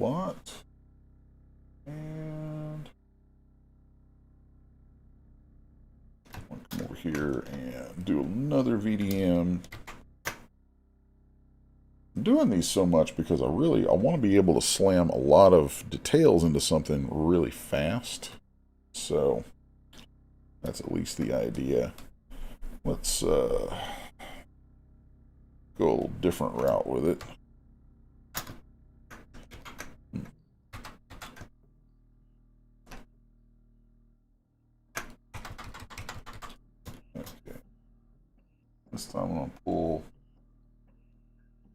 Speaker 1: lot. And I'll come over here and do another VDM. I'm doing these so much because I want to be able to slam a lot of details into something really fast. So that's at least the idea. Let's go a little different route with it. Okay. This time I'm going to pull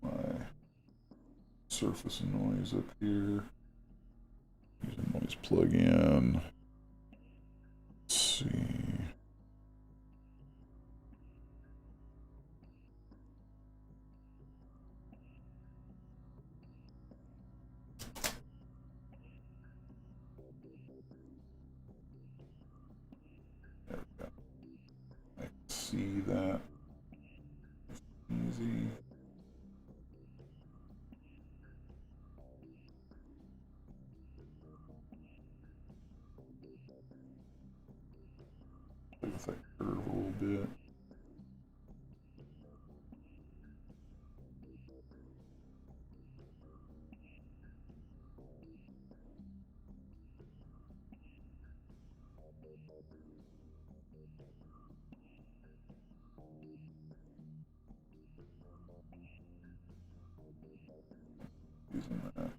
Speaker 1: my surface noise up here. Use a noise plug-in. Let's see. There we go. I can see that. Easy. Play with that curve a little bit. Using that.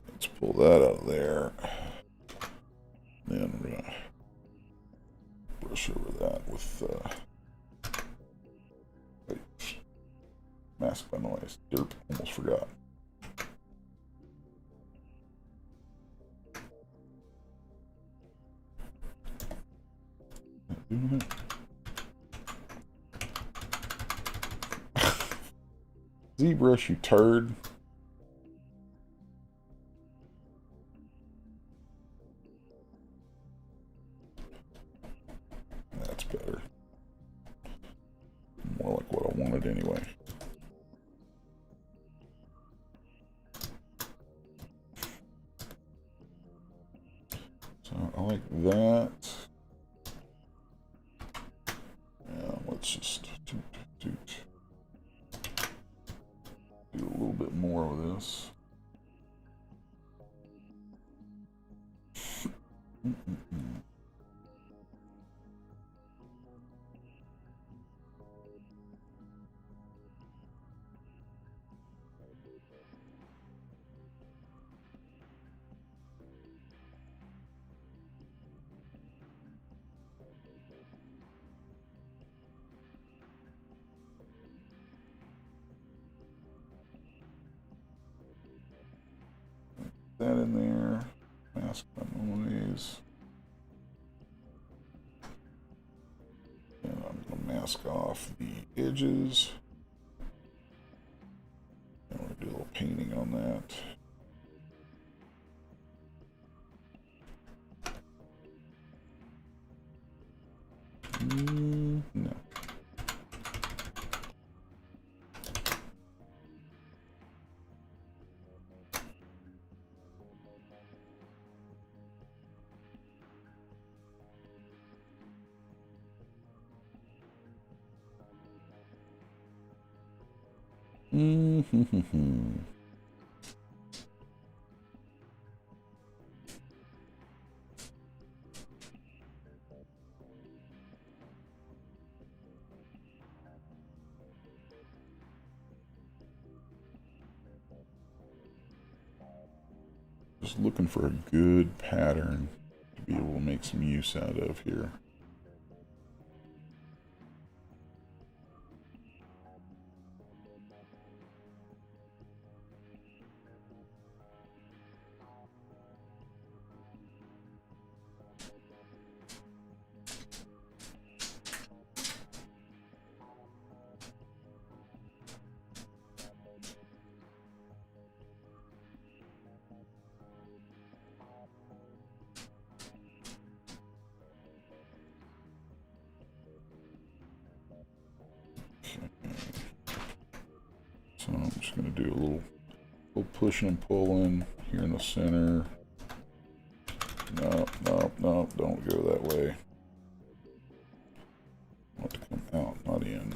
Speaker 1: Let's pull that out of there. Then we're gonna brush over that with wait, mask my noise. Derp, almost forgot. Not doing it. ZBrush, you turd. That's better. More like what I wanted anyway. So I like that. And let's just do a little bit more of this. That in there, mask my noise, and I'm going to mask off the edges, and we're going to do a little painting on that. No. Just looking for a good pattern to be able to make some use out of here. So I'm just going to do a little pushing and pulling here in the center. No, no, no, don't go that way. I want to come out, not in.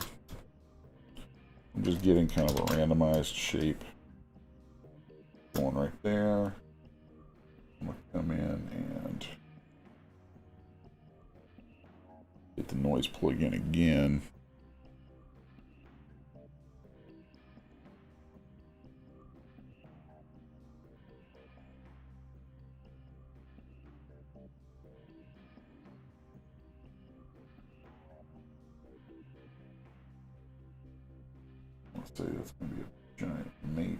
Speaker 1: I'm just getting kind of a randomized shape going right there. I'm going to come in and get the noise plug in again. Let's say that's going to be a giant maybe.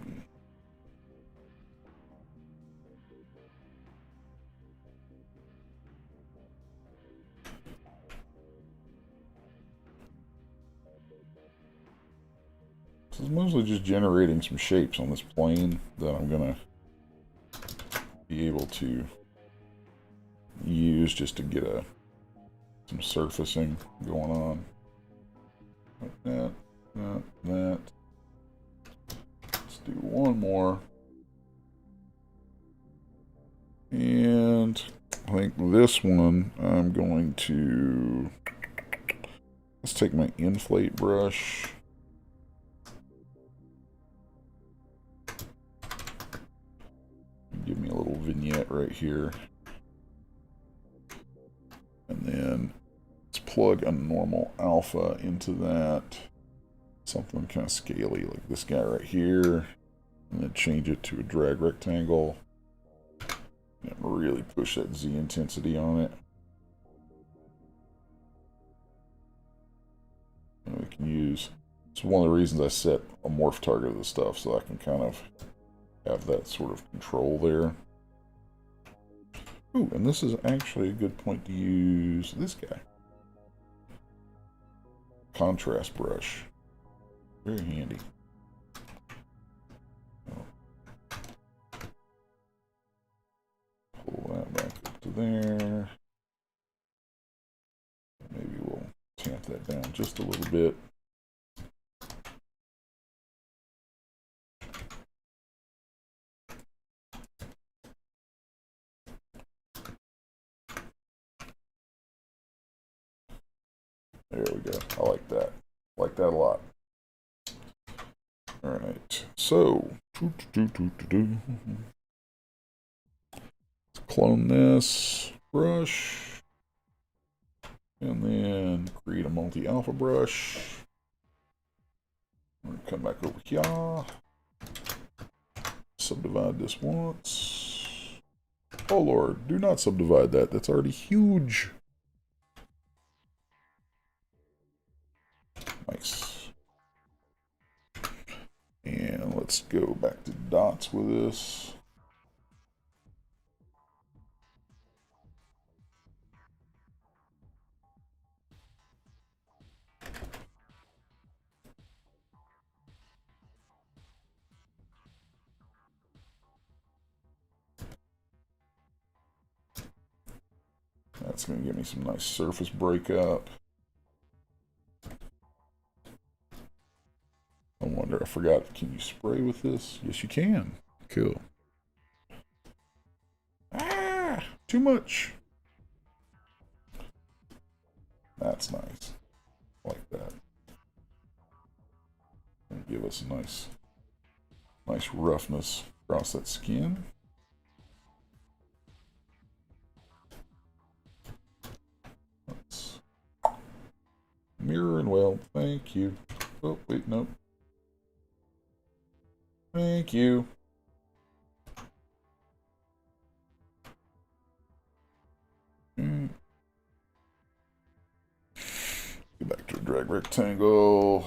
Speaker 1: So it's mostly just generating some shapes on this plane that I'm going to be able to use just to get some surfacing going on. Like that, that. Let's do one more. And I think this one I'm going to... Let's take my inflate brush. Give me a little vignette right here. And then let's plug a normal alpha into that. Something kind of scaly like this guy right here. And then change it to a drag rectangle. And really push that Z intensity on it. And we can use... It's one of the reasons I set a morph target of this stuff, so I can kind of have that sort of control there. Ooh, and this is actually a good point to use this guy. Contrast brush. Very handy. Pull that back up to there. Maybe we'll tamp that down just a little bit. There we go. I like that. I like that a lot. Alright, so let's clone this brush and then create a multi-alpha brush. We're gonna come back over here, subdivide this once. Oh Lord, do not subdivide that. That's already huge. Nice. And let's go back to dots with this. That's going to give me some nice surface breakup. I wonder, I forgot, can you spray with this? Yes, you can. Cool. Ah, too much. That's nice. Like that. And give us a nice roughness across that skin. Let's mirror and weld. Thank you. Oh, wait, no. Thank you. Go back to a drag rectangle.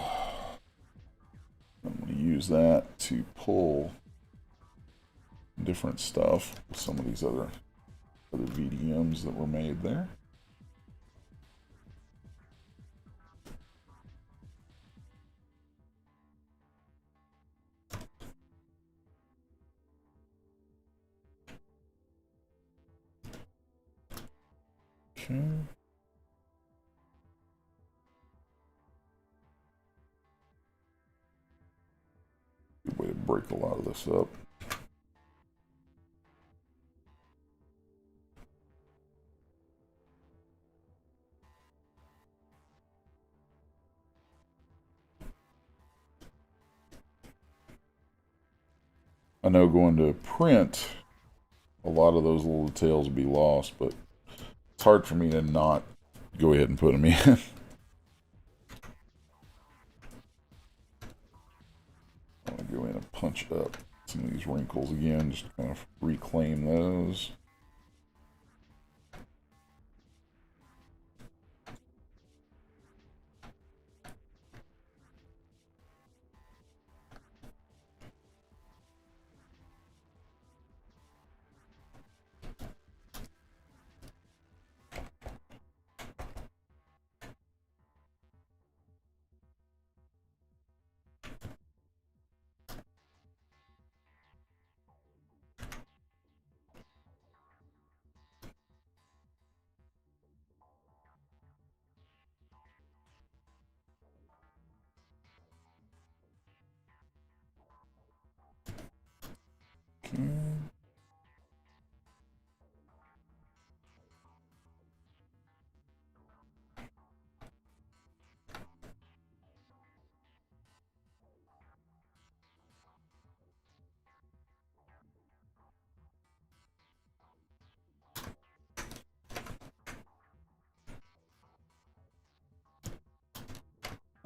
Speaker 1: I'm going to use that to pull different stuff with some of these other VDMs that were made there. Okay. break a lot of this up. I know going to print, a lot of those little details will be lost, but it's hard for me to not go ahead and put them in. I'm going to go in and punch up some of these wrinkles again, just to kind of reclaim those. Okay.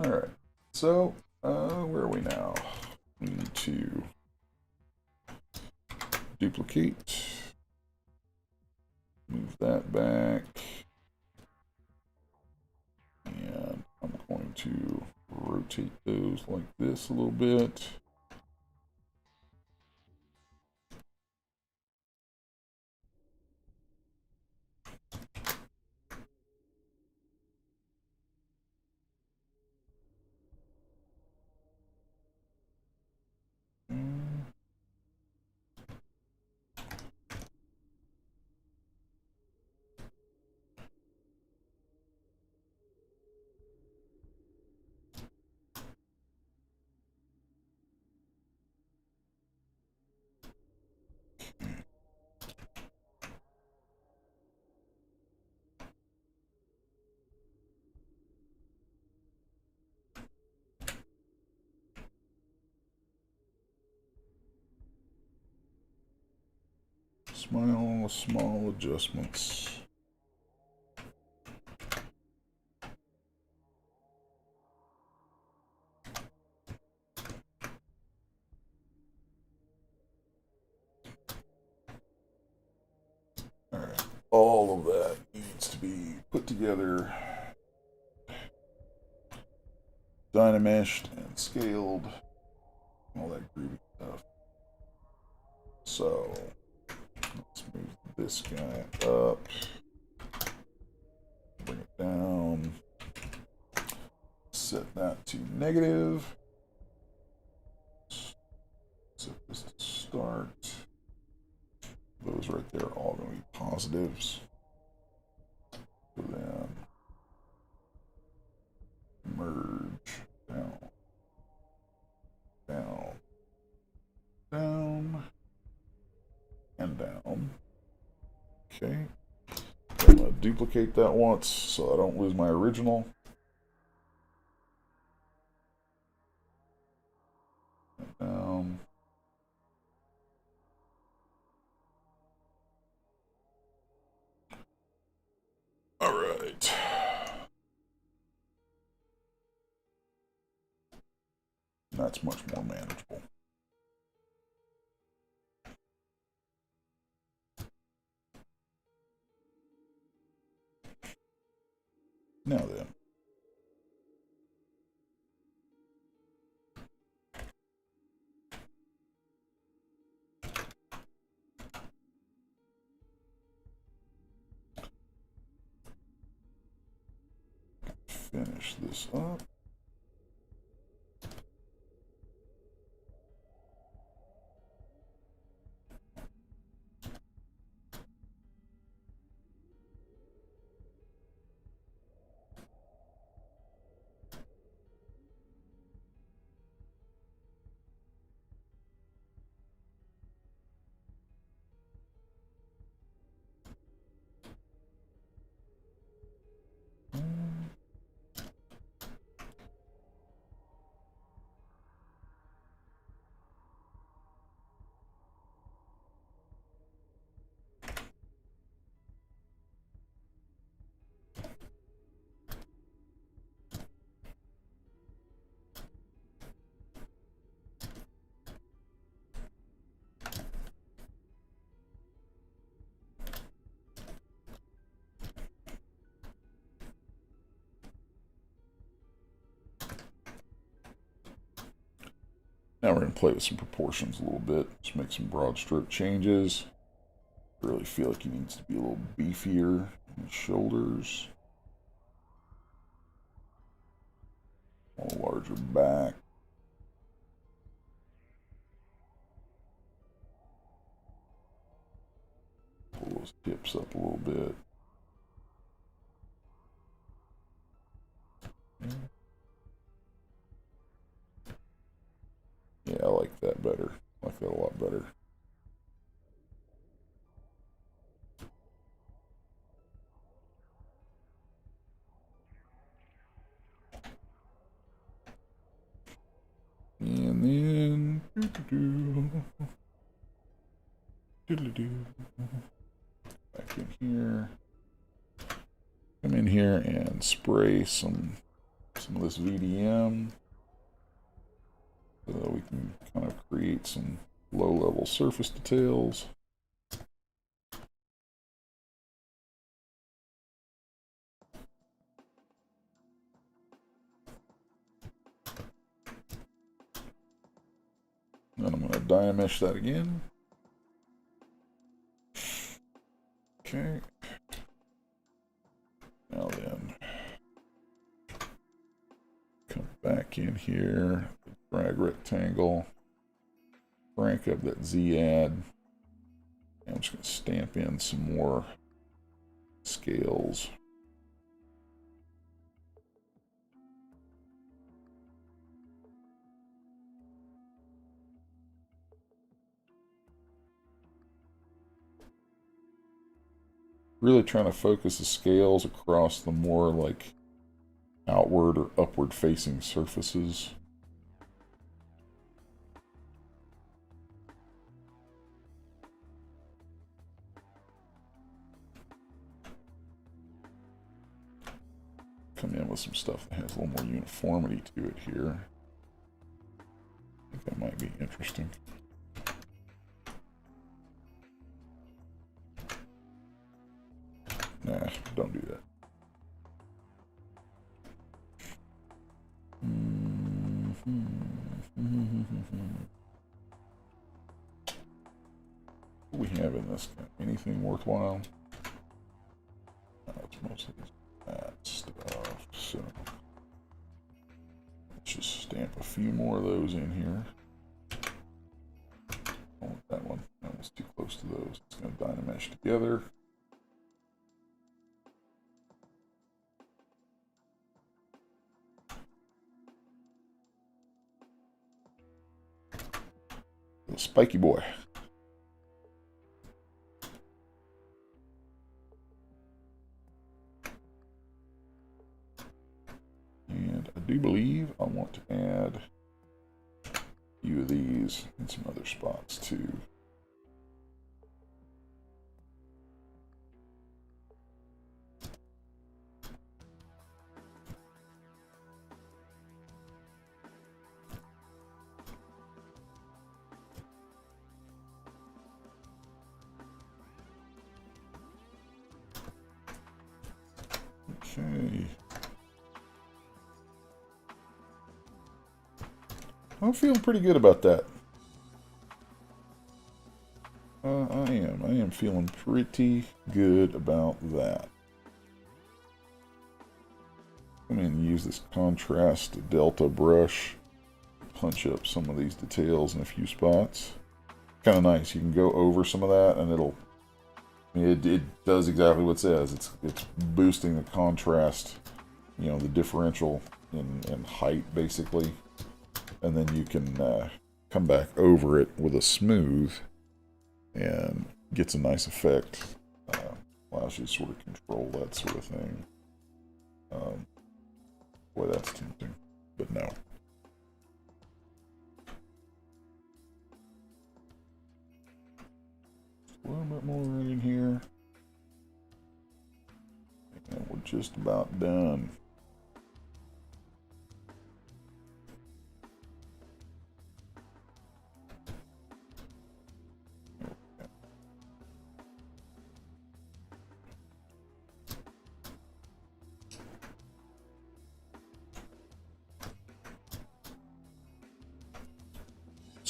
Speaker 1: All right, so where are we now? We need to duplicate, move that back, and I'm going to rotate those like this a little bit. Small adjustments. All right, all of that needs to be put together, dynameshed and scaled, all that groovy stuff. So let's move this guy up, bring it down, set that to negative, set this to start. Those right there are all going to be positives. So then merge down, down, down, and down. Okay. I'm going to duplicate that once so I don't lose my original. Down. All right. That's much more manageable. Now then. Finish this up. Now we're going to play with some proportions a little bit. Just make some broad stroke changes. Really feel like he needs to be a little beefier in his shoulders. A little larger back. Pull those hips up a little bit. Yeah, I like that better. I like that a lot better. And then back in here. Come in here and spray some of this VDM so that we can kind of create some low-level surface details. Then I'm going to die mesh that again. Okay. Now then, come back in here, drag rectangle, crank up that Z-add, and I'm just going to stamp in some more scales. Really trying to focus the scales across the more like outward or upward facing surfaces. Come in with some stuff that has a little more uniformity to it here. I think that might be interesting. Nah, don't do that. What do we have in this guy? Anything worthwhile? It's mostly that stuff. So let's just stamp a few more of those in here. I want that one. That was too close to those. It's going to dynamesh together. The spiky boy. And I do believe I want to add a few of these in some other spots too. Okay. I'm feeling pretty good about that. I am feeling pretty good about that. I'm going to use this contrast delta brush, punch up some of these details in a few spots. Kind of nice. You can go over some of that, and it does exactly what it says. It's boosting the contrast, you know, the differential in height basically, and then you can come back over it with a smooth and gets a nice effect. Allows you to sort of control that sort of thing. Boy, that's tempting, but no. A little bit more right in here. And we're just about done.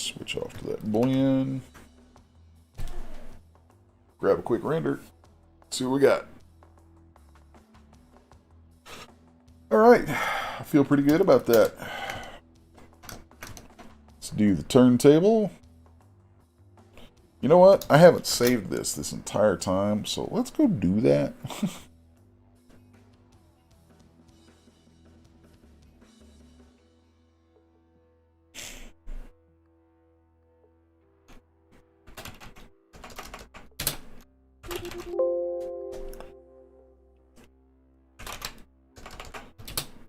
Speaker 1: Switch off to that blend. Grab a quick render. See what we got. Alright, I feel pretty good about that. Let's do the turntable. You know what? I haven't saved this entire time, so let's go do that.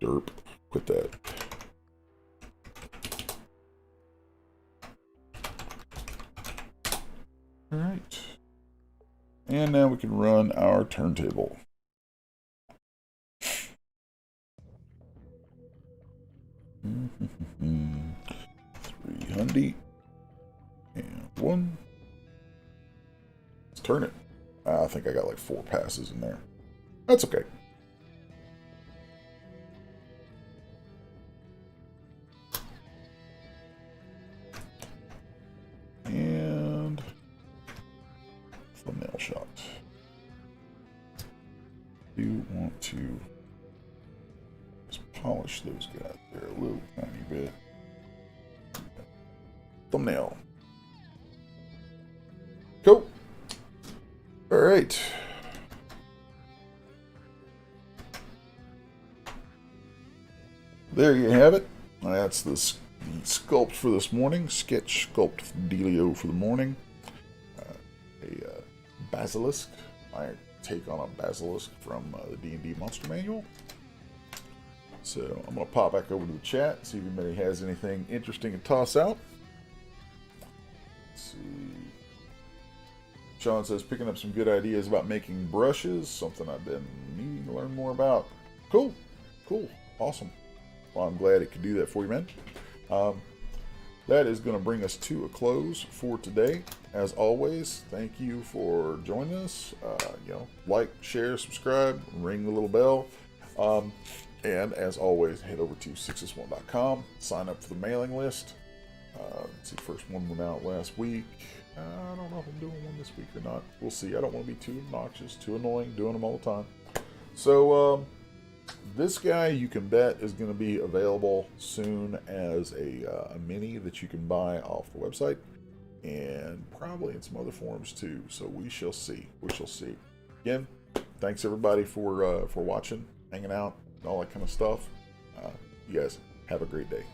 Speaker 1: Derp. Quit that. Alright. And now we can run our turntable. $300 and 1. Let's turn it. I think I got like 4 passes in there. That's okay. And thumbnail shot. Do want to just polish those guys there a little tiny bit. Thumbnail. Cool. All right. There you have it. That's the sculpt for this morning. Sketch sculpt dealio for the morning. A basilisk. My take on a basilisk from the D&D Monster Manual. So I'm going to pop back over to the chat, see if anybody has anything interesting to toss out. Let's see. Sean says, picking up some good ideas about making brushes, something I've been needing to learn more about. Cool. Cool. Awesome. Well, I'm glad it could do that for you, man. That is going to bring us to a close for today. As always, thank you for joining us. Like, share, subscribe, ring the little bell. And as always, head over to 6s1.com, sign up for the mailing list. Let's see, first one went out last week. I don't know if I'm doing one this week or not. We'll see. I don't want to be too obnoxious, too annoying, doing them all the time. So, this guy, you can bet, is going to be available soon as a mini that you can buy off the website. And probably in some other forms too. So we shall see. We shall see. Again, thanks everybody for watching, hanging out, and all that kind of stuff. You guys have a great day.